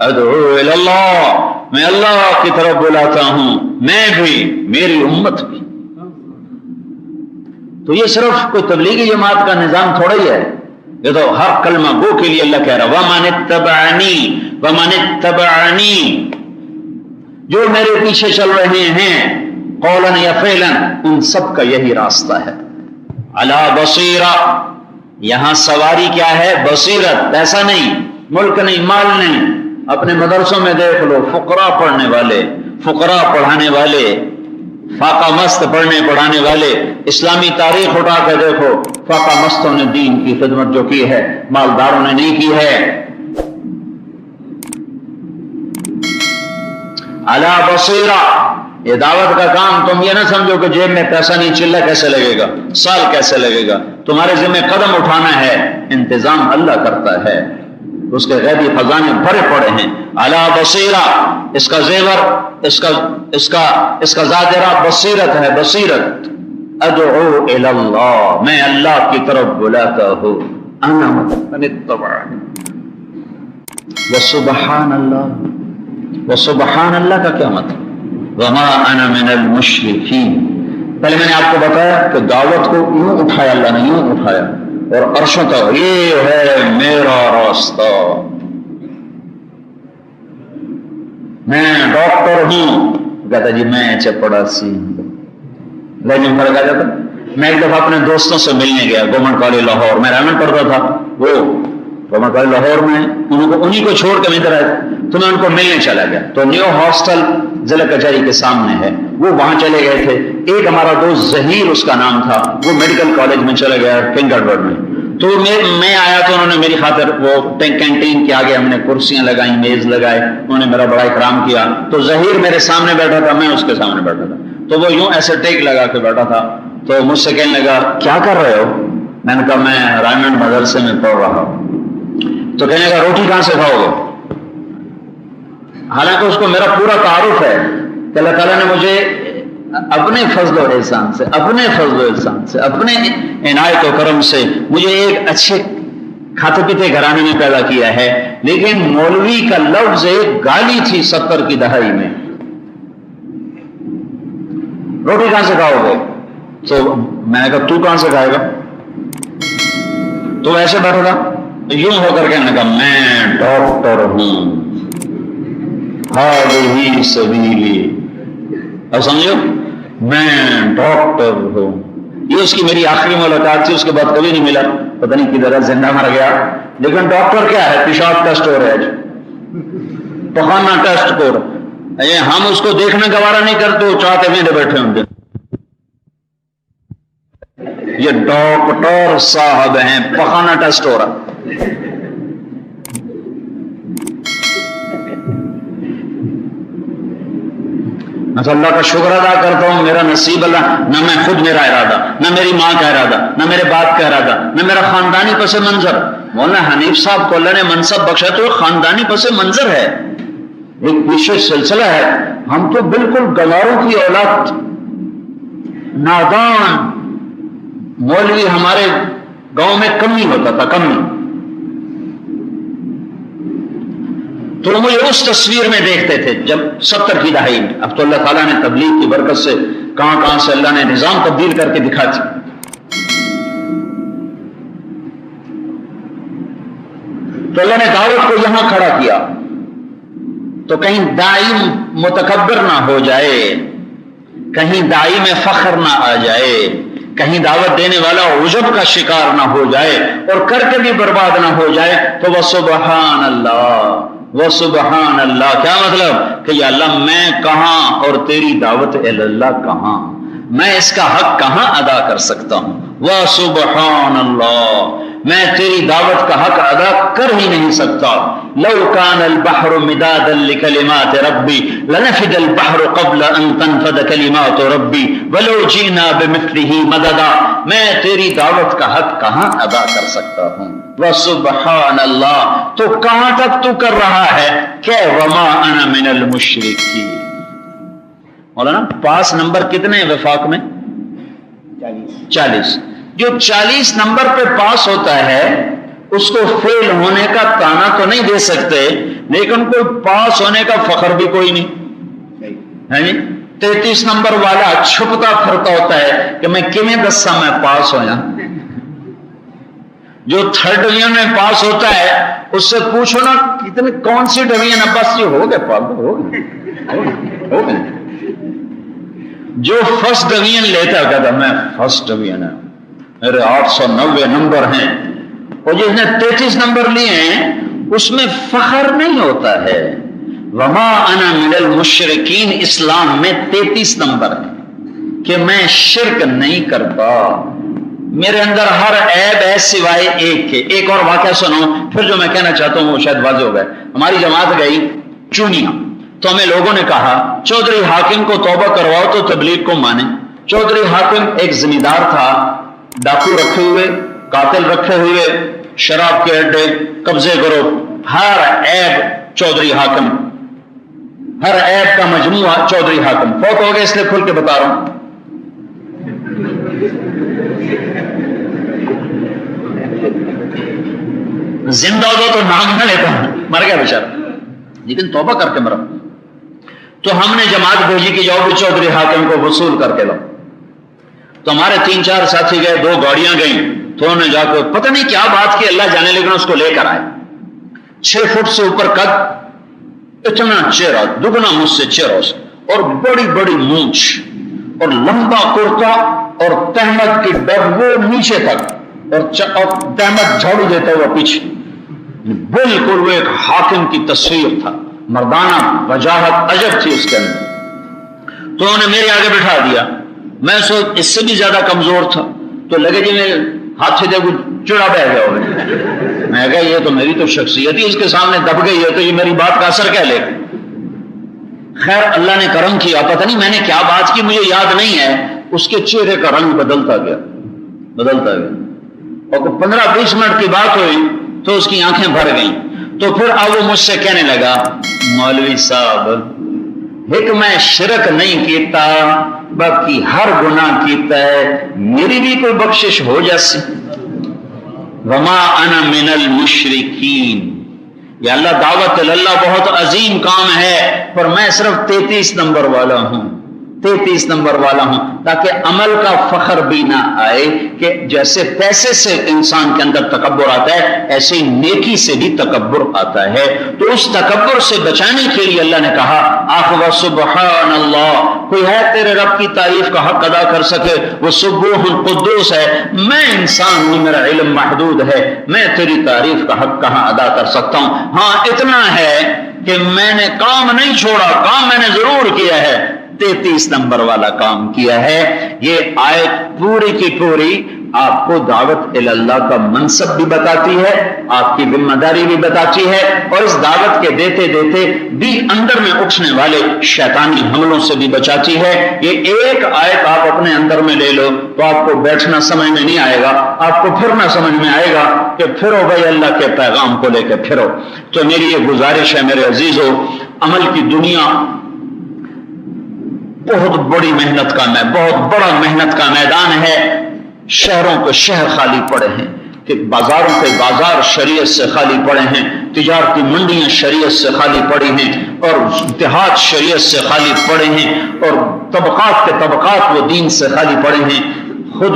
[SPEAKER 1] ادعو الی اللہ، میں اللہ کی طرف بلاتا ہوں، میں بھی، میری امت بھی۔ تو یہ صرف کوئی تبلیغی جماعت کا نظام تھوڑا ہی ہے، یہ تو ہر کلمہ گو کے لیے اللہ کہہ رہا وَمَنِ اتَّبَعَنِي وَمَنِ اتَّبَعَنِي، جو میرے پیچھے چل رہے ہیں قولاً یا فعلاً، ان سب کا یہی راستہ ہے۔ علی بصیرہ، یہاں سواری کیا ہے؟ بصیرت، پیسہ نہیں، ملک نہیں، مال نہیں۔ اپنے مدرسوں میں دیکھ لو، فقراء پڑھنے والے، فقراء پڑھانے والے، فاقہ مست پڑھنے پڑھانے والے، اسلامی تاریخ اٹھا کے دیکھو، فاقہ مستوں نے دین کی خدمت جو کی ہے مالداروں نے نہیں کی ہے۔ علی بصیرہ، یہ دعوت کا کام تم یہ نہ سمجھو کہ جیب میں پیسہ نہیں، چلہ کیسے لگے گا، سال کیسے لگے گا، تمہارے ذمہ قدم اٹھانا ہے، انتظام اللہ کرتا ہے، اس کے غیبی خزانے بھرے پڑے ہیں۔ علی بصیرہ، اس کا زیور، اس کا زاجرہ بصیرت ہے، بصیرت۔ ادعو الی اللہ، میں اللہ کی طرف بلاتا ہوں، انا من اتبعنی۔ وسبحان اللہ، وسبحان اللہ کا کیا مطلب؟ وما انا من المشرکین۔ پہلے میں نے آپ کو بتایا کہ دعوت کو یوں اٹھایا اللہ نے، یوں اٹھایا، اور عرشوں تک یہ ہے میرا راستہ۔ میں ڈاکٹر ہوں، کہتا جی میں چپڑاسی ہوں، لیکن فرق آ جاتا۔ میں ایک دفعہ اپنے دوستوں سے ملنے گیا گورنمنٹ کالج لاہور، میں رائمنڈ پڑھتا تھا، وہ گورنمنٹ کالج لاہور میں انہیں کو چھوڑ کے میں ادھر آیا، تو میں ان کو ملنے چلا گیا۔ تو نیو ہاسٹل ضلع کچہری کے سامنے ہے، وہ وہاں چلے گئے تھے۔ ایک ہمارا دوست ظہیر اس کا نام تھا، وہ میڈیکل کالج میں چلا گیا کنگ ایڈورڈ میں۔ تو میں آیا تو انہوں نے میری خاطر وہ کینٹین کے آگے ہم نے کرسیاں لگائیں، میز لگائے، انہوں نے میرا بڑا اکرام کیا۔ تو ظہیر میرے سامنے بیٹھا تھا، میں اس کے سامنے بیٹھا تھا، تو وہ یوں ایسے ٹیک لگا کے بیٹھا تھا۔ تو مجھ سے کہنے لگا کیا کر رہے ہو؟ میں نے کہا میں رائمنڈ مدرسے میں پڑھ رہا ہوں۔ تو کہنے لگا روٹی کہاں سے کھاؤ گے؟ حالانکہ اس کو میرا پورا تعارف ہے کہ اللہ تعالیٰ نے مجھے اپنے فضل و احسان سے، اپنے فضل و احسان سے، اپنے عنایت و کرم سے مجھے ایک اچھے کھاتے پیتے گھرانے میں پیدا کیا ہے، لیکن مولوی کا لفظ ایک گالی تھی 70 کی دہائی میں۔ روٹی کہاں سے کھاؤ گے؟ تو میں نے کہا تو کہاں سے کھائے گا؟ تو ایسے بیٹھا تھا، یوں ہو کر کہنے لگا میں ڈاکٹر ہوں، ہذہ سبیلی، اب سمجھو میں ڈاکٹر ہوں۔ یہ اس کی میری آخری ملاقات تھی، اس کے بعد کبھی نہیں ملا، پتہ نہیں کدھر ہے، زندہ مر گیا۔ لیکن ڈاکٹر کیا ہے؟ پیشاب ٹیسٹ ہو رہا ہے، پخانہ ٹیسٹ ہو رہا ہے، ہم اس کو دیکھنا گوارا نہیں کرتے، وہ چاہتے میں بیٹھے ہوں گے۔ یہ ڈاکٹر صاحب ہیں، پخانہ ٹیسٹ ہو رہا۔ میں تو اللہ کا شکر ادا کرتا ہوں، میرا نصیب اللہ، نہ میں خود میرا ارادہ، نہ میری ماں کا ارادہ، نہ میرے باپ کا ارادہ، نہ میرا خاندانی پس منظر۔ مولانا حنیف صاحب کو اللہ نے منصب بخشا تو خاندانی پس منظر ہے، ایک پیچھے سلسلہ ہے۔ ہم تو بالکل گواروں کی اولاد، نادان مولوی ہمارے گاؤں میں کم ہی ہوتا تھا، کم ہی۔ تو مجھے اس تصویر میں دیکھتے تھے جب 70 کی دہائی میں۔ اب تو اللہ تعالیٰ نے تبلیغ کی برکت سے کہاں کہاں سے اللہ نے نظام تبدیل کر کے دکھا دی۔ تو اللہ نے دعوت کو یہاں کھڑا کیا تو کہیں داعی متکبر نہ ہو جائے، کہیں داعی میں فخر نہ آ جائے، کہیں دعوت دینے والا عجب کا شکار نہ ہو جائے اور کر کے بھی برباد نہ ہو جائے۔ تو وہ سبحان اللہ، وہ سبحان اللہ، کیا مطلب کہ یا اللہ میں کہاں اور تیری دعوت اللہ کہاں، میں اس کا حق کہاں ادا کر سکتا ہوں؟ وہ سبحان اللہ، میں تیری دعوت کا حق ادا کر ہی نہیں سکتا۔ لو کان البحر مدادا لکلمات ربی لنفد البحر قبل ان تنفد کلمات ربی ولو جئنا بمثلہ مددا، میں تیری دعوت کا حق کہاں ادا کر سکتا ہوں؟ وسبحان اللہ، تو کہاں تک تو کر رہا ہے کہ وما انا من المشرکین۔ مولانا پاس نمبر کتنے ہیں وفاق میں؟ 40۔ جو 40 نمبر پہ پاس ہوتا ہے اس کو فیل ہونے کا تانا تو نہیں دے سکتے، لیکن کوئی پاس ہونے کا فخر بھی کوئی نہیں ہے جی۔ 33 نمبر والا چھپتا پھرتا ہوتا ہے کہ میں کیویں دسا میں پاس ہویا۔ جو 3rd ڈویژن میں پاس ہوتا ہے اس سے پوچھو نا کتنے کون سی ڈویژن ہے، بس یہ ہو گئے پاگل ہو گئے۔ جو 1st ڈویژن لیتا ہے کہتا میں 1st ڈویژن ہے، میرے 890 نمبر ہیں، اور جس نے 33 نمبر لیے ہیں اس میں فخر نہیں ہوتا ہے۔ وما انا من المشرکین اسلام میں 33 نمبر ہے کہ میں شرک نہیں کرتا، میرے اندر ہر عیب ہے سوائے ایک کے۔ ایک اور واقعہ سنو پھر جو میں کہنا چاہتا ہوں وہ شاید واضح ہو گئے۔ ہماری جماعت گئی چونیا، تو ہمیں لوگوں نے کہا چودھری حاکم کو توبہ کرواؤ تو تبلیغ کو مانے۔ چودھری حاکم ایک زمیندار تھا، ڈاکو رکھے ہوئے، قاتل رکھے ہوئے، شراب کے اڈے، قبضے کرو، ہر عیب چودھری حاکم، ہر عیب کا مجموعہ چودھری حاکم۔ فوت ہو گئے اس لیے کھل کے بتا رہا ہوں۔ زندہ ہو تو نام نہ لیتا، مر گیا بیچارہ، لیکن توبہ کر کے مرا۔ تو ہم نے جماعت بھیجی کہ جاؤ بھی چودھری حاکم کو وصول کر کے لاؤ۔ تو ہمارے 3-4 ساتھی گئے، 2 گاڑیاں گئیں، تو انہوں نے جا کے پتہ نہیں کیا بات کی، اللہ جانے، لیکن اس کو لے کر آئے۔ 6 فٹ سے اوپر قد، اتنا چہرہ، دگنا مجھ سے چہرہ، اور بڑی بڑی مونچھ، اور لمبا کرتا، اور تہمت کی ڈب وہ نیچے تک، اور تہمت جھاڑو دیتا ہوا پیچھے، بالکل وہ ایک حاکم کی تصویر تھا، مردانہ وجاہت عجب تھی اس کے اندر۔ تو انہوں نے میرے آگے بٹھا دیا، میں اس سے بھی زیادہ کمزور تھا، تو لگے جی میں ہاتھ سے دیکھو چڑا بہ گیا ہوگا۔ میں کہا یہ تو میری تو شخصیت ہی اس کے سامنے دب گئی ہے، تو یہ میری بات کا اثر کیا لے گا۔ خیر اللہ نے کرم کیا، پتہ نہیں میں نے کیا بات کی مجھے یاد نہیں ہے، اس کے چہرے کا رنگ بدلتا گیا۔ اور 15-20 منٹ کی بات ہوئی تو اس کی آنکھیں بھر گئیں۔ تو پھر اب وہ مجھ سے کہنے لگا مولوی صاحب ایک میں شرک نہیں کیتا، باقی ہر گناہ کیتا ہے، میری بھی کوئی بخشش ہو جیسی۔ وما انا من المشرکین، یا اللہ دعوت اللہ بہت عظیم کام ہے، پر میں صرف 33 نمبر والا ہوں، 33 نمبر والا ہوں، تاکہ عمل کا فخر بھی نہ آئے کہ جیسے پیسے سے انسان کے اندر تکبر آتا ہے ایسے نیکی سے بھی تکبر آتا ہے۔ تو اس تکبر سے بچانے کے لیے اللہ نے کہا آخوا سبحان اللہ، کوئی ہے تیرے رب کی تعریف کا حق ادا کر سکے؟ وہ سبوح قدوس ہے، میں انسان ہوں، میرا علم محدود ہے، میں تیری تعریف کا حق کہاں ادا کر سکتا ہوں؟ ہاں اتنا ہے کہ میں نے کام نہیں چھوڑا، کام میں نے ضرور کیا ہے، 33 نمبر والا کام کیا ہے۔ یہ آیت پوری کی پوری آپ کو دعوت اللہ کا منصب بھی بتاتی ہے، آپ کی ذمہ داری بھی بتاتی ہے، اور اس دعوت کے دیتے دیتے بھی اندر میں اٹھنے والے شیطانی حملوں سے بھی بچاتی ہے۔ یہ ایک آیت آپ اپنے اندر میں لے لو تو آپ کو بیٹھنا سمجھ میں نہیں آئے گا، آپ کو پھرنا سمجھ میں آئے گا کہ پھرو بھائی اللہ کے پیغام کو لے کے پھرو۔ تو میری یہ گزارش ہے میرے عزیزو، عمل کی دنیا بہت بڑی محنت کا بہت بڑا محنت کا میدان ہے۔ شہروں کے شہر خالی پڑے ہیں، کہ بازاروں کے بازار شریعت سے خالی پڑے ہیں، تجارتی منڈیاں شریعت سے خالی پڑی ہیں، اور دیہات شریعت سے خالی پڑے ہیں، اور طبقات کے طبقات وہ دین سے خالی پڑے ہیں۔ خود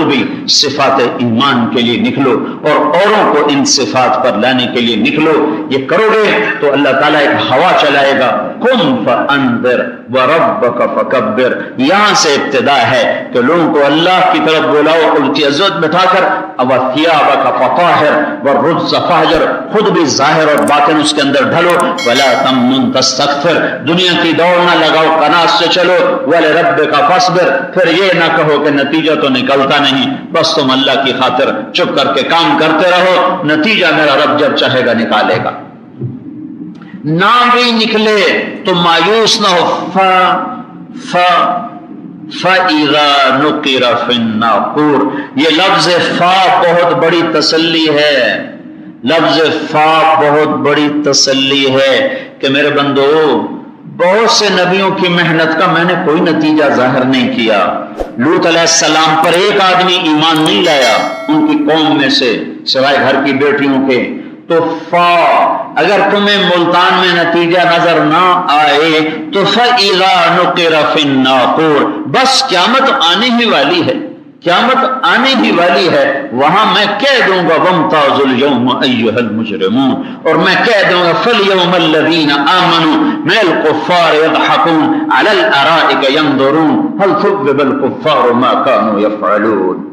[SPEAKER 1] بھی صفات ایمان کے لیے نکلو، اور اوروں کو ان صفات پر لانے کے لیے نکلو۔ یہ کرو گے تو اللہ تعالیٰ ایک ہوا چلائے گا، قم فانذر وربک فکبر۔ یہاں سے ابتدا ہے کہ لوگوں کو اللہ کی طرف بلاؤ، الٹی عزت بٹھا کر، وثیابک فطہر والرجز فہجر، خود بھی ظاہر اور باطن اس کے اندر ڈھلو، ولا تمنن تستکثر، دنیا کی دوڑ نہ لگاؤ، قناعت سے چلو، ولربک فاصبر، پھر یہ نہ کہو کہ نتیجہ تو نکلتا نہیں، بس تم اللہ کی خاطر چپ کر کے کام کرتے رہو، نتیجہ میرا رب جب چاہے گا نکالے گا۔ نہ بھی نکلے تو مایوس نہ ہو، فَإِذَا نُقِرَ فِي النَّاقُورِ، یہ لفظ فا بہت بڑی تسلی ہے، لفظ فا بہت بڑی تسلی ہے کہ میرے بندو بہت سے نبیوں کی محنت کا میں نے کوئی نتیجہ ظاہر نہیں کیا۔ لوط علیہ السلام پر ایک آدمی ایمان نہیں لایا ان کی قوم میں سے، سوائے گھر کی بیٹیوں کے۔ تو فا اگر تمہیں ملتان میں نتیجہ نظر نہ آئے تو فَإِذَا نُقِرَ فِي النَّاقُورِ، بس قیامت آنے ہی والی ہے، قیامت آنے ہی والی ہے، وہاں میں کہہ دوں گا وَامْتَازُوا الْيَوْمَ أَيُّهَا الْمُجْرِمُونَ، اور میں کہہ دوں گا فَالْيَوْمَ الَّذِينَ آمَنُوا مِنَ الْكُفَّارِ يَضْحَكُونَ عَلَى الْأَرَائِكِ يَنْظُرُونَ هَلْ ثُوِّبَ الْكُفَّارُ مَا كَانُوا يَفْعَلُونَ۔